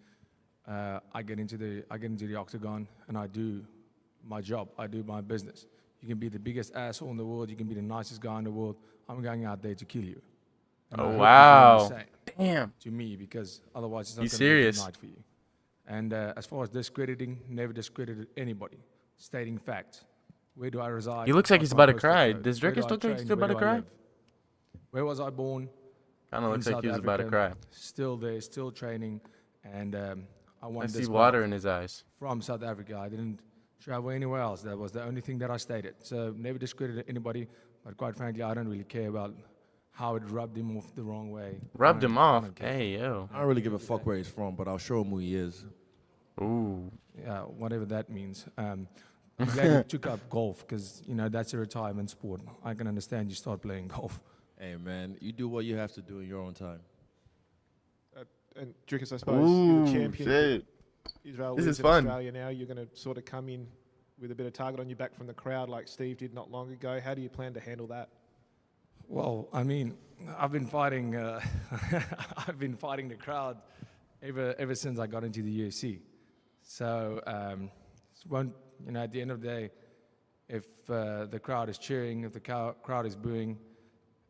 I get into the octagon and I do my job. I do my business. You can be the biggest asshole in the world. You can be the nicest guy in the world. I'm going out there to kill you. And I Oh, hope you wow. feel the same Damn. to me, because otherwise it's not You going to be a serious? good night for you. And as far as discrediting, never discredited anybody. Stating facts. Where do I reside? He looks like What's he's my about to postal cry. code? Does Where do Drickus I look like he's train? about to Where do I cry? live? Where was I born? Kind of in looks like South he was about to Africa, cry. Still there, still training, and I won I this see belt water in his eyes. from South Africa. I didn't travel anywhere else. That was the only thing that I stated. So never discredited anybody, but quite frankly, I don't really care about how it rubbed him off the wrong way. Rubbed him off. care. Hey, yo. I don't really give a fuck where he's from, but I'll show him who he is. Ooh. Yeah, whatever that means. I'm glad you took up golf, because that's a retirement sport. I can understand you start playing golf. Hey, man, you do what you have to do in your own time. And Drickus, I suppose you're Ooh, the champion. shit. Israel This lives is in fun. Australia now. You're going to sort of come in with a bit of target on your back from the crowd, like Steve did not long ago. How do you plan to handle that? Well, I mean, I've been fighting. I've been fighting the crowd ever since I got into the UFC. So, at the end of the day, if the crowd is cheering, if the crowd is booing,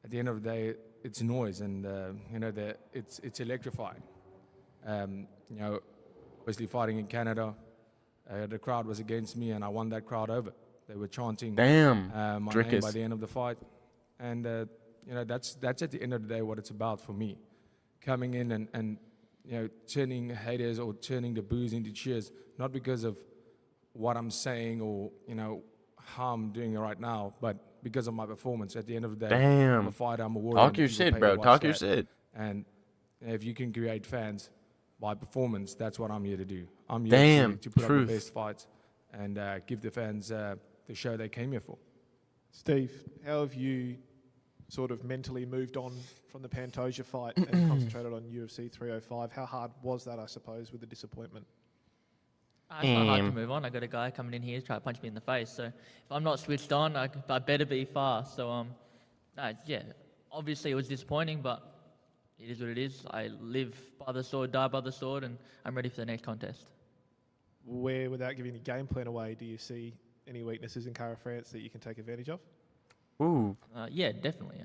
at the end of the day, it's noise, and it's electrifying. Obviously fighting in Canada, the crowd was against me, and I won that crowd over. They were chanting my name by the end of the fight, and that's at the end of the day what it's about for me. Coming in and turning haters or turning the boos into cheers, not because of what I'm saying or how I'm doing it right now, but because of my performance. At the end of the day, I'm a fighter, I'm a warrior. Talk your shit, bro. Talk your shit. And if you can create fans by performance, that's what I'm here to do. I'm here to put up the best fights and give the fans the show they came here for. Steve, how have you sort of mentally moved on from the Pantoja fight and concentrated on UFC 305? How hard was that, I suppose, with the disappointment? It's not hard to move on. I got a guy coming in here to try to punch me in the face. So if I'm not switched on, I better be fast. So obviously it was disappointing, but it is what it is. I live by the sword, die by the sword, and I'm ready for the next contest. Where, without giving the game plan away, do you see any weaknesses in Kara France that you can take advantage of? Ooh. Yeah, definitely.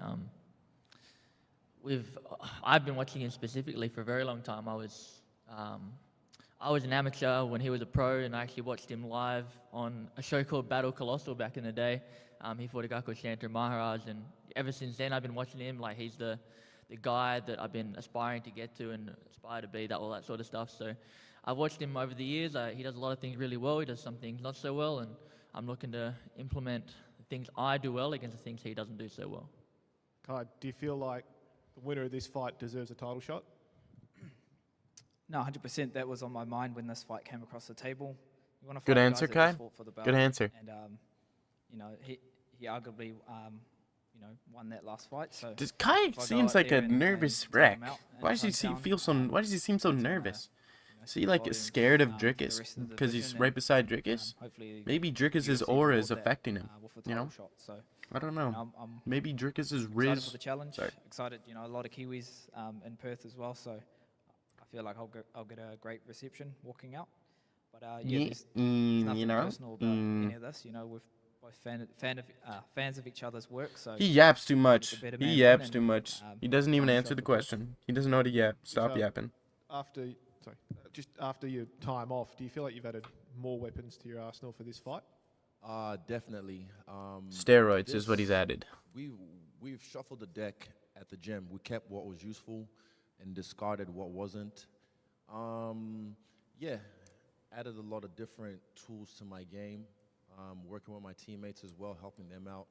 I've been watching him specifically for a very long time. I was an amateur when he was a pro, and I actually watched him live on a show called Battle Colossal back in the day. He fought a guy called Shantar Maharaj, and ever since then I've been watching him. Like, he's the guy that I've been aspiring to get to and aspire to be, all that sort of stuff. So I've watched him over the years. He does a lot of things really well. He does some things not so well, and I'm looking to implement the things I do well against the things he doesn't do so well. Kai, do you feel like the winner of this fight deserves a title shot? No, 100%. That was on my mind when this fight came across the table. You want to Good answer, Kai. Good answer. And he arguably won that last fight. So Kai seems like a nervous wreck. Why does he seem so nervous? Is he like scared of Dricus because he's right beside Dricus? Maybe Dricus's aura is affecting him. I don't know. Maybe Dricus's riz. Excited for the challenge. Excited. A lot of Kiwis in Perth as well. So I feel like I'll get a great reception walking out. But there's nothing personal about any of this. We're both fans of each other's work. So he yaps too much. He yaps too much. He doesn't even answer the question. He doesn't know how to yap. Stop yapping. Just after your time off, do you feel like you've added more weapons to your arsenal for this fight? Definitely. Steroids is what he's added. We've shuffled the deck at the gym. We kept what was useful and discarded what wasn't. Added a lot of different tools to my game. Working with my teammates as well, helping them out.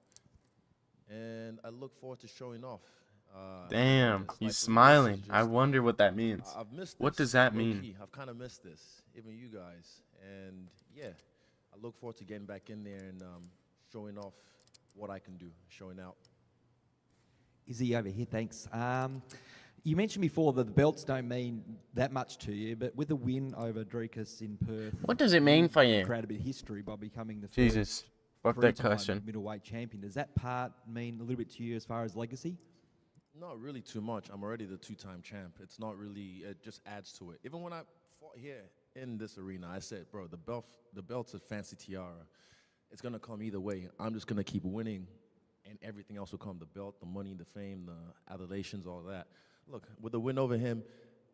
And I look forward to showing off. Damn, he's smiling. I wonder what that means. I've missed this. What does that mean? I've kind of missed this, even you guys. And I look forward to getting back in there and showing off what I can do, showing out. Izzy over here, thanks. You mentioned before that the belts don't mean that much to you, but with the win over Dricus in Perth, what does it mean for you? Created a bit of history by becoming the first fuck that question. Middleweight champion. Does that part mean a little bit to you as far as legacy? Not really too much. I'm already the two-time champ. It's not really. It just adds to it. Even when I fought here in this arena, I said, bro, the belt's a fancy tiara. It's gonna come either way. I'm just gonna keep winning, and everything else will come. The belt, the money, the fame, the adulations, all that. Look, with the win over him,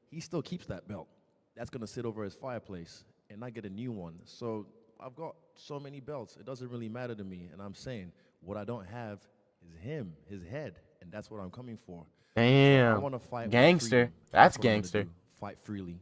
he still keeps that belt. That's gonna sit over his fireplace, and I get a new one. So I've got so many belts. It doesn't really matter to me. And I'm saying what I don't have is him, his head. And that's what I'm coming for. Damn. I want to fight gangster. That's gangster. Fight freely.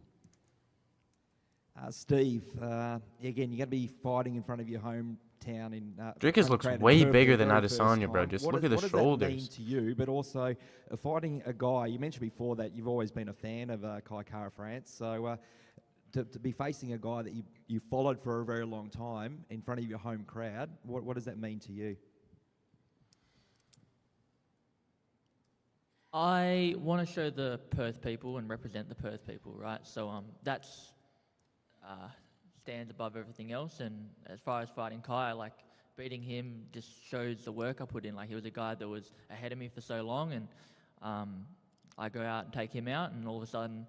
Steve, again, you're going to be fighting in front of your hometown in. Dricus looks way bigger than Adesanya, bro. Just look at the shoulders. What does that mean to you? But also, fighting a guy. You mentioned before that you've always been a fan of Kai Kara France. So to be facing a guy that you followed for a very long time in front of your home crowd, what does that mean to you? I want to show the Perth people and represent the Perth people, right? So that's stands above everything else. And as far as fighting Kai, like beating him just shows the work I put in. Like he was a guy that was ahead of me for so long, and I go out and take him out, and all of a sudden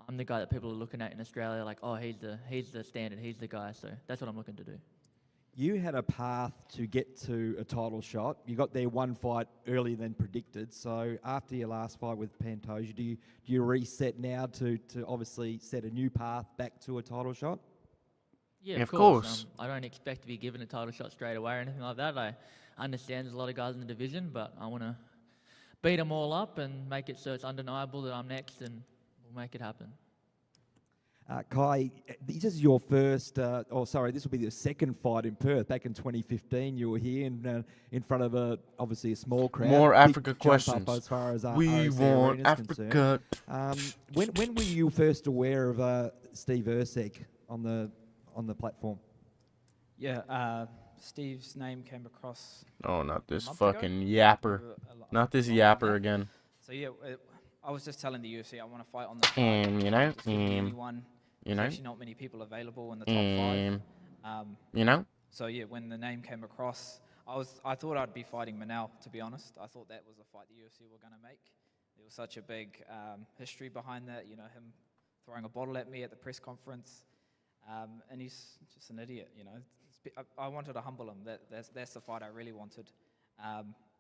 I'm the guy that people are looking at in Australia, like, oh, he's the standard, he's the guy. So that's what I'm looking to do. You had a path to get to a title shot. You got there one fight earlier than predicted. So after your last fight with Pantoja, do you reset now to obviously set a new path back to a title shot? Yeah, Of of course. course. I don't expect to be given a title shot straight away or anything like that. I understand there's a lot of guys in the division, but I want to beat them all up and make it so it's undeniable that I'm next, and we'll make it happen. Kai, this is your first, this will be the second fight in Perth. Back in 2015, you were here in front of obviously a small crowd. More Big Africa jump up questions. as far as We RSC want Arena's concerned. Africa. When were you first aware of Steve Erceg on the platform? Yeah, Steve's name came across. Oh, not this month ago? fucking yapper. Not this yapper again. So yeah, I was just telling the UFC I want to fight on the card. You know, Just give me anyone. you There's know, actually not many people available in the top 5. you know. So yeah, when the name came across, I thought I'd be fighting Manel. To be honest, I thought that was a fight the UFC were going to make. There was such a big history behind that. You know, him throwing a bottle at me at the press conference, and he's just an idiot. You know, I wanted to humble him. That's the fight I really wanted,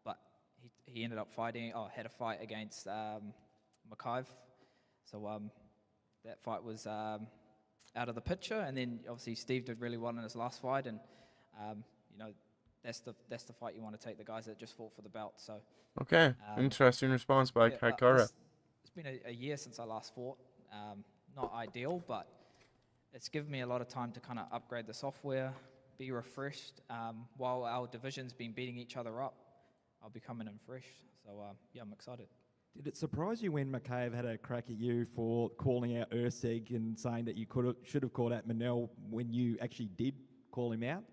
but he ended up fighting. Had a fight against Makaev, so that fight was out of the picture. And then obviously Steve did really well in his last fight, and you know, that's the fight you want to take, the guys that just fought for the belt. So Okay, interesting response by yeah, Kaikara. it's been a year since I last fought. Not ideal, but it's given me a lot of time to kind of upgrade the software, be refreshed. While our division's been beating each other up, I'll be coming in fresh. So yeah, I'm excited. Did it surprise you when Makaev had a crack at you for calling out Erceg and saying that you should have called out Manel when you actually did call him out?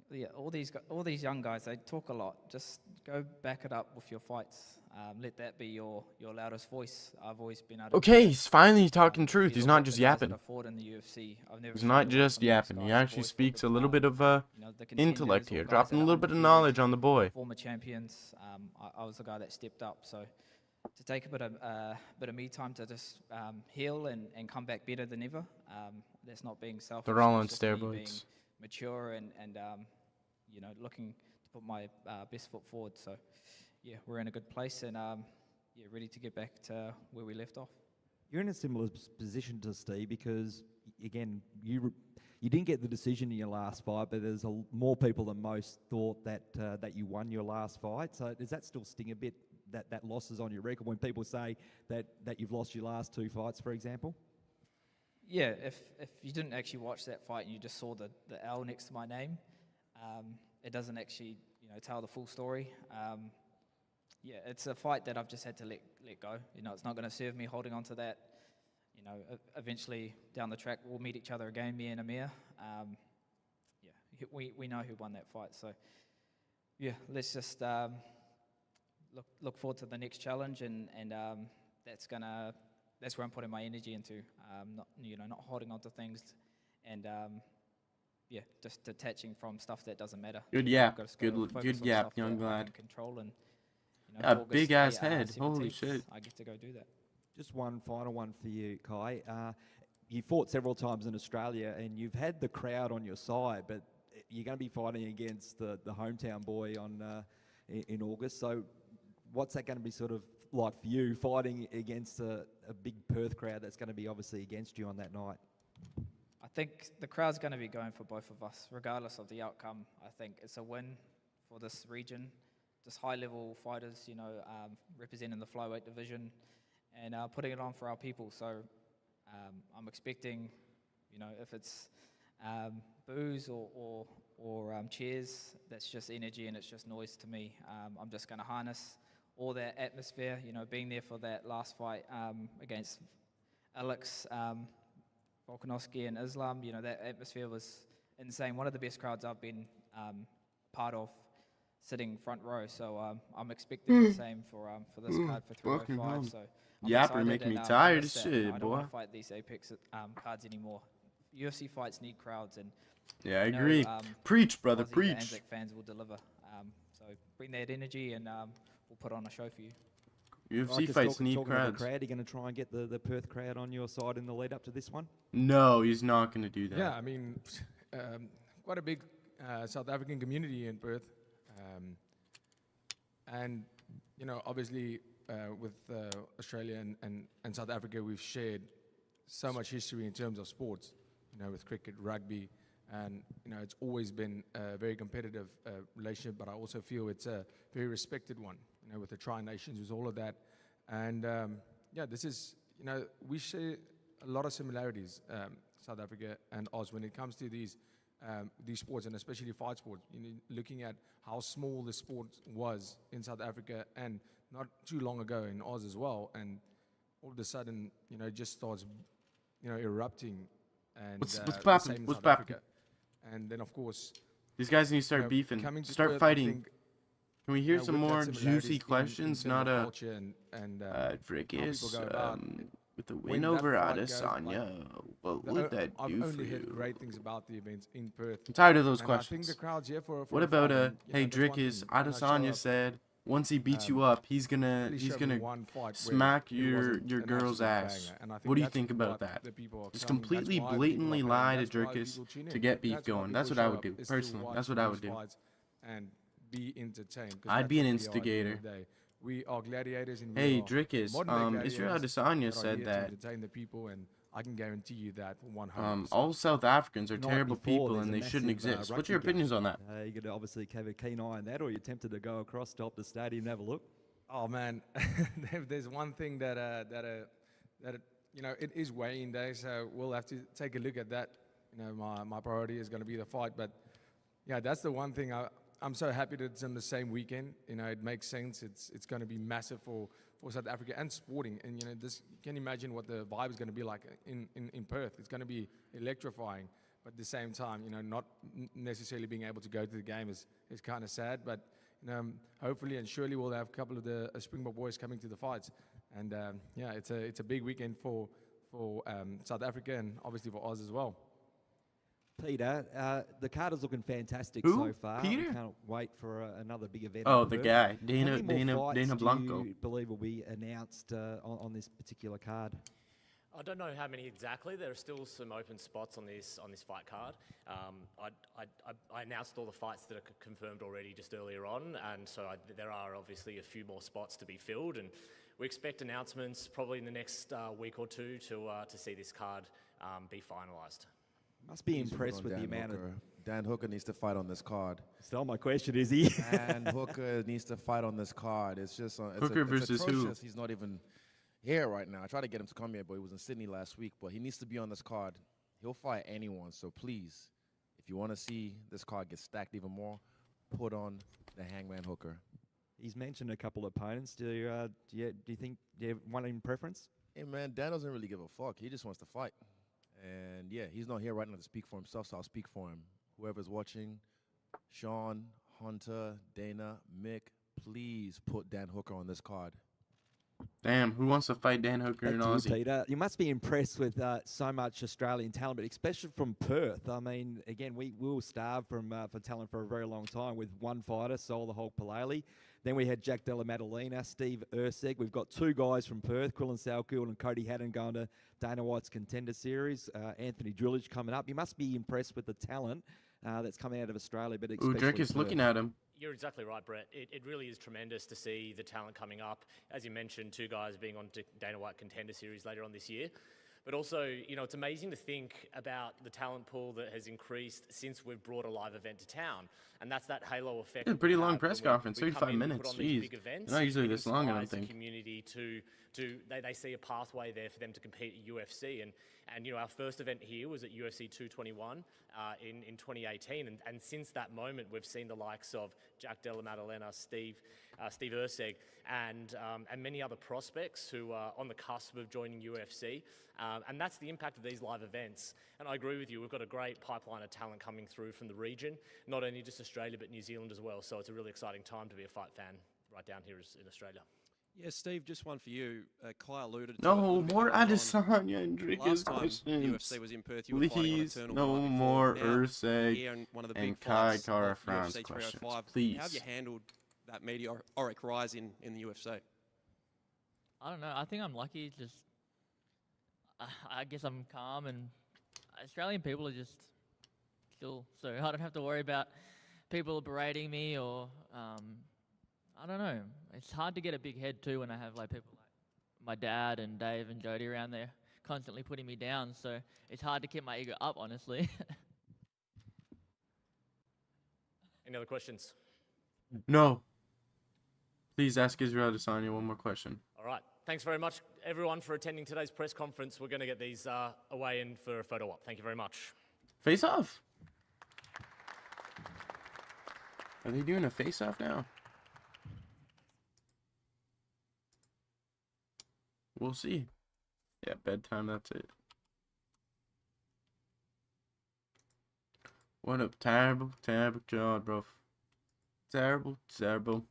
Yeah, all these young guys, they talk a lot. Just go back it up with your fights. Let that be your loudest voice. I've always been able to. Okay, he's finally talking truth. He's not just yapping. In the UFC, He's not just yapping. He actually speaks a little bit of intellect here, dropping a little bit of knowledge on the boy. Former champions. I was the guy that stepped up. So to take a bit of me time to just heal and come back better than ever. That's not being selfish. They're all on it's just me being steroids. mature and you know, looking to put my best foot forward. So yeah, we're in a good place, and yeah, ready to get back to where we left off. You're in a similar position to Steve because, again, you didn't get the decision in your last fight, but there's more people than most thought that you won your last fight. So does that still sting a bit, that losses on your record, when people say that you've lost your last 2 fights, for example? Yeah, if you didn't actually watch that fight and you just saw the L next to my name, it doesn't actually, you know, tell the full story. Yeah, it's a fight that I've just had to let go. You know, it's not going to serve me holding on to that. You know, eventually down the track we'll meet each other again, me and Amir. Yeah, we know who won that fight. So yeah, let's just look forward to the next challenge, and that's where I'm putting my energy into. Not holding on to things, and yeah, just detaching from stuff that doesn't matter. Good yap, good yap, young lad. Control and, you A know, August big ass the, head. 17th, Holy shit. I get to go do that. Just one final one for you, Kai. You fought several times in Australia, and you've had the crowd on your side, but you're going to be fighting against the hometown boy in August. So what's that going to be sort of like for you, fighting against a big Perth crowd that's going to be obviously against you on that night? I think the crowd's going to be going for both of us, regardless of the outcome. I think it's a win for this region. Just high-level fighters, you know, representing the flyweight division and putting it on for our people. So I'm expecting, you know, if it's boos or cheers, that's just energy and it's just noise to me. I'm just going to harness all that atmosphere, you know, being there for that last fight against Alex Volkanovski and Islam. You know, that atmosphere was insane. One of the best crowds I've been part of, sitting front row. So I'm expecting the same for this card for 305. So I'm Yapper making me tired as shit, I don't boy. want to fight these Apex cards anymore. UFC fights need crowds, and yeah, I you know, agree. Preach, brother, Aussie preach. Anzac fans will deliver. So bring that energy, and we'll put on a show for you. UFC fights need crowds. crowds. Crowd, are you going to try and get the Perth crowd on your side in the lead up to this one? No, he's not going to do that. Yeah, I mean, quite a big South African community in Perth, and obviously with Australia and South Africa, we've shared so much history in terms of sports. With cricket, rugby, and it's always been a very competitive relationship. But I also feel it's a very respected one. With the Tri-Nations, with all of that, and this is we share a lot of similarities, South Africa and Oz, when it comes to these sports, and especially fight sports. Looking at how small the sport was in South Africa and not too long ago in Oz as well, and all of a sudden, it just starts, erupting. And What's the poppin'? same in What's South poppin'? Africa. And then, of course, These guys need to start beefing. coming to Start Perth, I fighting. think, Can we hear some with that more similarities juicy in questions? terms Not of a culture and Drickus, how people go about with the when win that over fight goes, Adesanya. What would that I've do for only heard you? great things about the events in Perth. I'm tired of those and I questions. think the crowd's here for What a about fight, and, hey that's one Drickus? thing, show Adesanya up. said once he beats you up, he's gonna Please show me one fight where smack it your wasn't an girl's absolute ass. banger, and I think What do you that's think about what that? the people are Just coming. That's completely why people blatantly are paying. lie to That's why Drickus people tune to in. get beef That's why going. That's people what I show would up, do is to personally. watch That's what I would these do. fights and be entertained. 'Cause I'd that's be an what we are at the end instigator. of the day. We are gladiators in Hey, war. Drickus, Modern-day Israel gladiators Adesanya that are said here to that entertain the people, and I can guarantee you that 100%. all South Africans are Night terrible before, people there's and a they shouldn't massive, exist. What's rugby your game. opinions on that? You're going to obviously have a keen eye on that, or you're tempted to go across to the stadium and have a look? Oh man, if there's one thing that it is weighing day, so we'll have to take a look at that. My priority is going to be the fight, but yeah, that's the one thing I'm so happy that it's on the same weekend. It makes sense. It's going to be massive for South Africa and sporting, and this, you can imagine what the vibe is going to be like in Perth. It's going to be electrifying, but at the same time, not necessarily being able to go to the game is kind of sad, but. Hopefully and surely we'll have a couple of the Springbok boys coming to the fights, and it's a big weekend for South Africa and obviously for Oz as well. Peter, the card is looking fantastic Who? so far. Peter? We can't wait for another big event. Oh, in the Perth. guy, How many more fights Dana Blanco. do you believe will be announced on this particular card? I don't know how many exactly. There are still some open spots on this fight card. I announced all the fights that are confirmed already just earlier on, and so there are obviously a few more spots to be filled, and we expect announcements probably in the next week or two to see this card be finalised. Must be He's impressed on with the Dan amount Hooker. Dan Hooker needs to fight on this card. Still, my question is he? Dan Hooker needs to fight on this card. It's just Hooker versus who? atrocious. He's not even here right now. I tried to get him to come here, but he was in Sydney last week. But he needs to be on this card. He'll fight anyone. So please, if you want to see this card get stacked even more, put on the Hangman Hooker. He's mentioned a couple of opponents. Do you think you have one in preference? Hey man, Dan doesn't really give a fuck. He just wants to fight. And yeah, he's not here right now to speak for himself, so I'll speak for him. Whoever's watching, Sean, Hunter, Dana, Mick, please put Dan Hooker on this card. Damn, who wants to fight Dan Hooker and Thank you, Aussie? Peter. You must be impressed with so much Australian talent, but especially from Perth. I mean, again, we were starved for talent for a very long time with one fighter, Sol the Hulk Palele. Then we had Jack Della Maddalena, Steve Urseg. We've got two guys from Perth, Quillan Salkield and Cody Haddon going to Dana White's Contender Series. Anthony Drillage coming up. You must be impressed with the talent that's coming out of Australia, but especially Drake is Perth. looking at him. You're exactly right, Brett. It really is tremendous to see the talent coming up. As you mentioned, two guys being on Dana White Contender Series later on this year. But also, it's amazing to think about the talent pool that has increased since we've brought a live event to town. And that's that halo effect. Yeah, pretty we long have press when conference, we come 35 in and minutes, put on these jeez. big events. They're not usually It this long, I don't inspires the think. community they see a pathway there for them to compete at UFC. And our first event here was at UFC 221 in 2018. And since that moment, we've seen the likes of Jack Della Maddalena, Steve Urseg, and many other prospects who are on the cusp of joining UFC. And that's the impact of these live events. And I agree with you, we've got a great pipeline of talent coming through from the region, not only just Australia, but New Zealand as well. So it's a really exciting time to be a fight fan right down here in Australia. Yeah, Steve, just one for you. Kai alluded to No it a little bit more earlier on. Adesanya and Drickus Last time questions. UFC was in Perth, you were fighting on Please, Eternal no the night more before. Now, Urseg here in one of the and big Kai fights Kara of France UFC questions. 305. Please. How have you handled that meteoric rise in the UFC? I don't know. I think I'm lucky. Just, I guess I'm calm, and Australian people are just still, so I don't have to worry about people berating me or I don't know. It's hard to get a big head too when I have like people like my dad and Dave and Jody around there constantly putting me down. So it's hard to keep my ego up, honestly. Any other questions? No. Please ask Israel Adesanya one more question. All right. Thanks very much, everyone, for attending today's press conference. We're going to get these away in for a photo op. Thank you very much. Face off. Are they doing a face off now? We'll see. Yeah, bedtime, that's it. What a terrible, terrible job, bro. Terrible, terrible.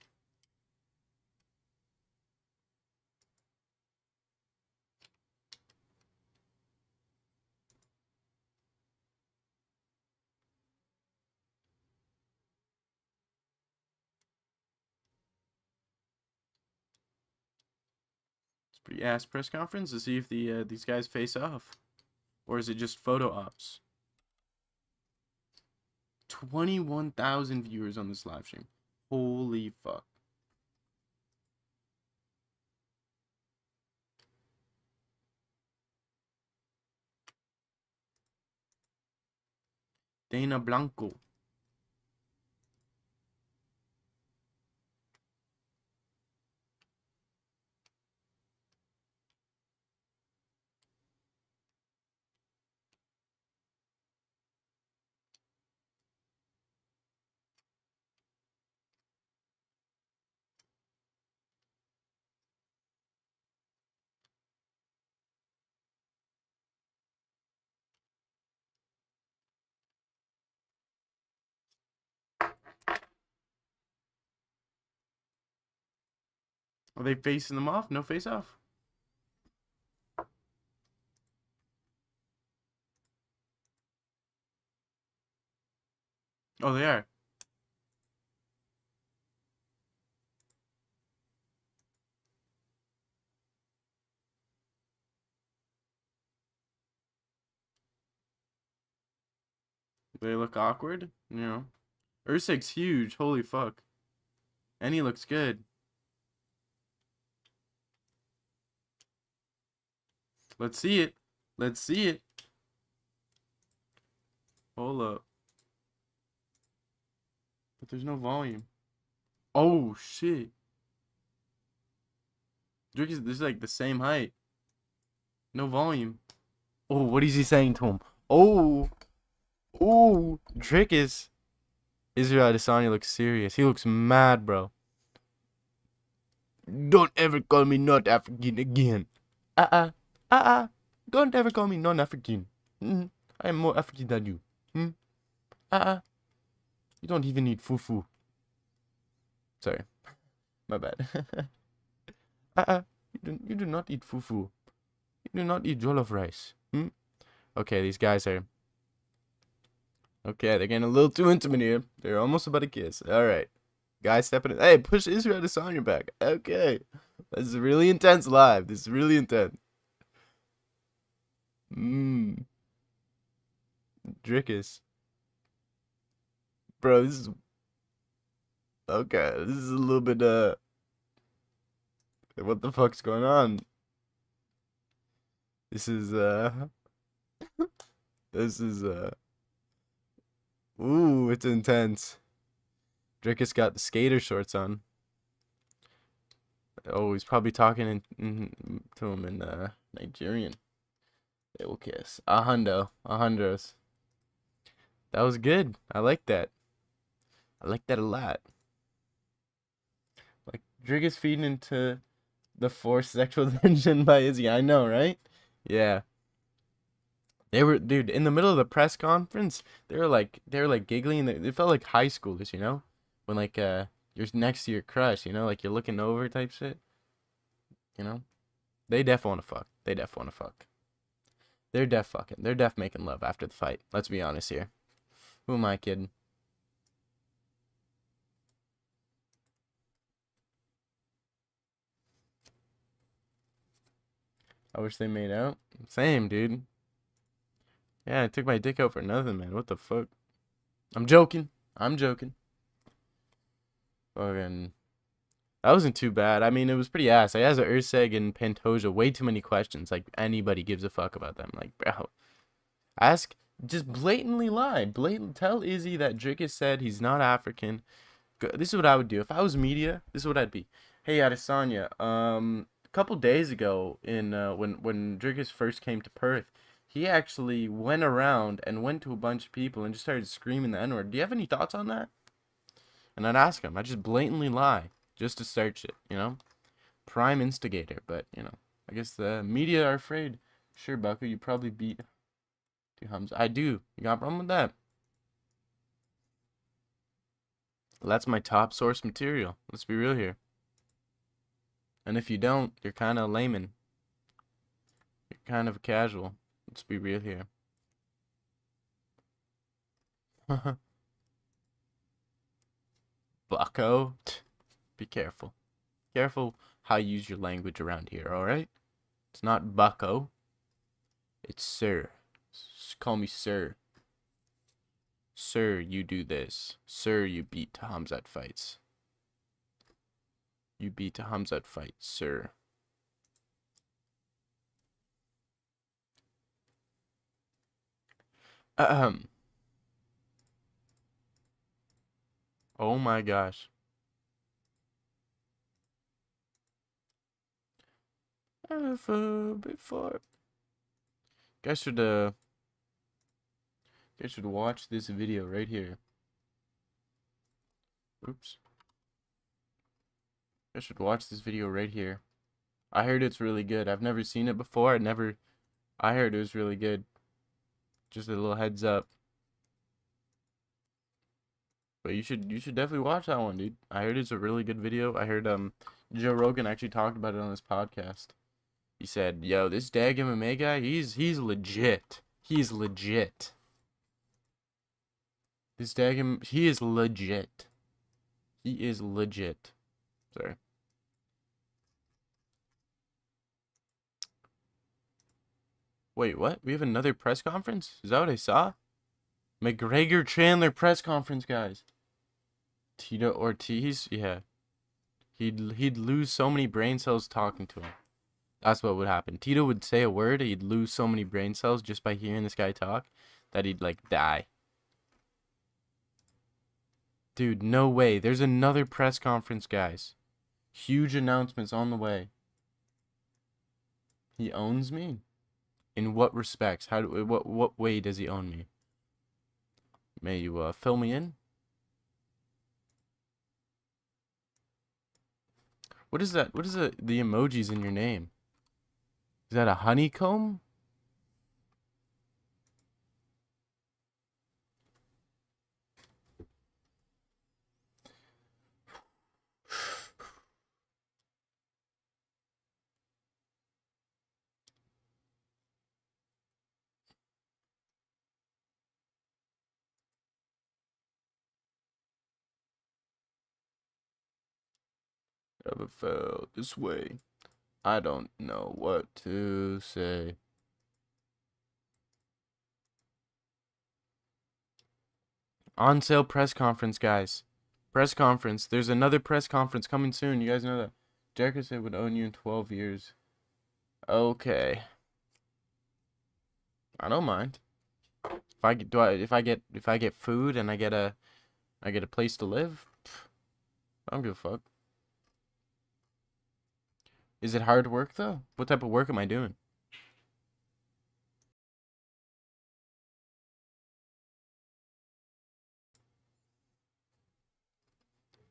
It's a pretty ass press conference to see if these guys face off. Or is it just photo ops? 21,000 viewers on this live stream. Holy fuck. Dana Blanco. Are they facing them off? No face off? Oh, they are. They look awkward, you know. Usyk's huge. Holy fuck. And he looks good. Let's see it. Let's see it. Hold up. But there's no volume. Oh, shit. This is like the same height. No volume. Oh, what is he saying to him? Oh. Oh. Drickus. Israel Adesanya looks serious. He looks mad, bro. Don't ever call me not African again. Don't ever call me non-African. I am more African than you. You don't even eat fufu. Sorry. My bad. You do not eat fufu. You do not eat jollof rice. Okay, these guys are... Okay, they're getting a little too intimate here. They're almost about to kiss. Alright. Guys stepping in. Hey, push Israel Adesanya back. Okay. This is really intense live. This is really intense. Drickus. Bro, this is... Okay, this is a little bit, what the fuck's going on? This is, This is, Ooh, it's intense. Drickus got the skater shorts on. Oh, he's probably talking to him in, Nigerian. They will kiss. A hundros. That was good. I like that. I like that a lot. Like, Drickus feeding into the forced sexual tension by Izzy. I know, right? Yeah. They were, dude, in the middle of the press conference, they were like giggling. They felt like high schoolers, you know? When, like, you're next to your crush, you know? Like, you're looking over type shit. You know? They def want to fuck. They def want to fuck. They're def fucking. They're def making love after the fight. Let's be honest here. Who am I kidding? I wish they made out. Same, dude. Yeah, I took my dick out for nothing, man. What the fuck? I'm joking. I'm joking. Fucking. That wasn't too bad. I mean, it was pretty ass. Like, as a Urseg and Pantoja, way too many questions. Like, anybody gives a fuck about them. Like, bro. Ask, just blatantly lie. Tell Izzy that Drickus said he's not African. This is what I would do. If I was media, this is what I'd be. Hey, Adesanya, a couple days ago, when Drickus first came to Perth, he actually went around and went to a bunch of people and just started screaming the N-word. Do you have any thoughts on that? And I'd ask him. I'd just blatantly lie just to start shit, you know? Prime instigator, but, you know, I guess the media are afraid. Sure, Bucko, you probably beat Hums. I do. You got a problem with that? Well, that's my top source material. Let's be real here. And if you don't, you're kind of a layman. You're kind of a casual. Let's be real here. Bucko. Be careful. Careful how you use your language around here, alright? It's not Bucko. It's sir. Call me sir. Sir, you do this. Sir, you beat Tahams at fights. You beat Tahams at fights, sir. Oh my gosh. Before. Guys should watch this video right here. Oops. I should watch this video right here. I heard it's really good. I've never seen it before. I heard it was really good. Just a little heads up. But you should definitely watch that one, dude. I heard it's a really good video. I heard Joe Rogan actually talked about it on his podcast. He said, "Yo, this Dag MMA guy, he's legit. He's legit. This Dag, he is legit. He is legit." Sorry. Wait, what? We have another press conference? Is that what I saw? McGregor Chandler press conference, guys. Tito Ortiz, yeah. He'd lose so many brain cells talking to him. That's what would happen. Tito would say a word, he'd lose so many brain cells just by hearing this guy talk that he'd like die. Dude, no way. There's another press conference, guys. Huge announcements on the way. He owns me? In what respects? What way does he own me? May you fill me in? What is that? What is the emojis in your name? Is that a honeycomb? Never felt this way. I don't know what to say. On sale press conference, guys. Press conference. There's another press conference coming soon. You guys know that. Jericho said would own you in 12 years. Okay. I don't mind. If I get food and I get a place to live, I don't give a fuck. Is it hard work though? What type of work am I doing?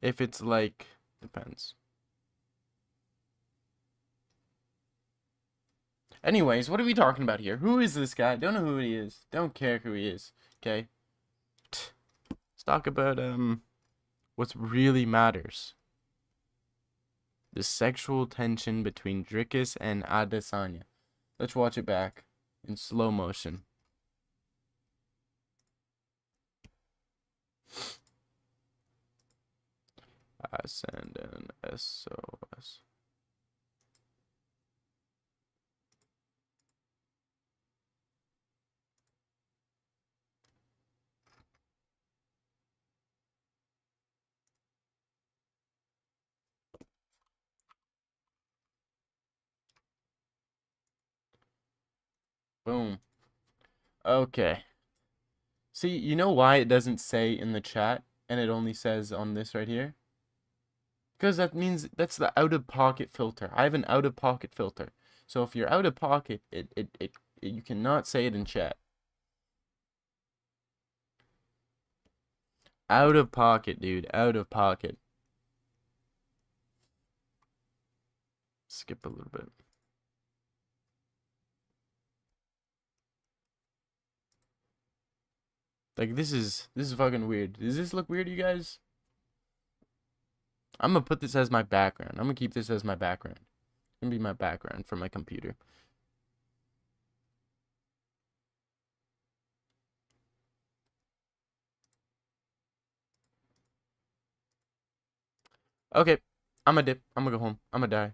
If it's like, depends. Anyways, what are we talking about here? Who is this guy? Don't know who he is. Don't care who he is. Okay. Let's talk about what really matters. The sexual tension between Drickus and Adesanya. Let's watch it back in slow motion. I send an SOS. Boom. Okay. See, you know why it doesn't say in the chat and it only says on this right here? Because that means that's the out-of-pocket filter. I have an out-of-pocket filter. So if you're out of pocket, you cannot say it in chat. Out of pocket, dude. Out of pocket. Skip a little bit. Like this is fucking weird. Does this look weird to you guys? I'm gonna put this as my background. I'm gonna keep this as my background. It's gonna be my background for my computer. Okay, I'm gonna dip. I'm gonna go home. I'm gonna die.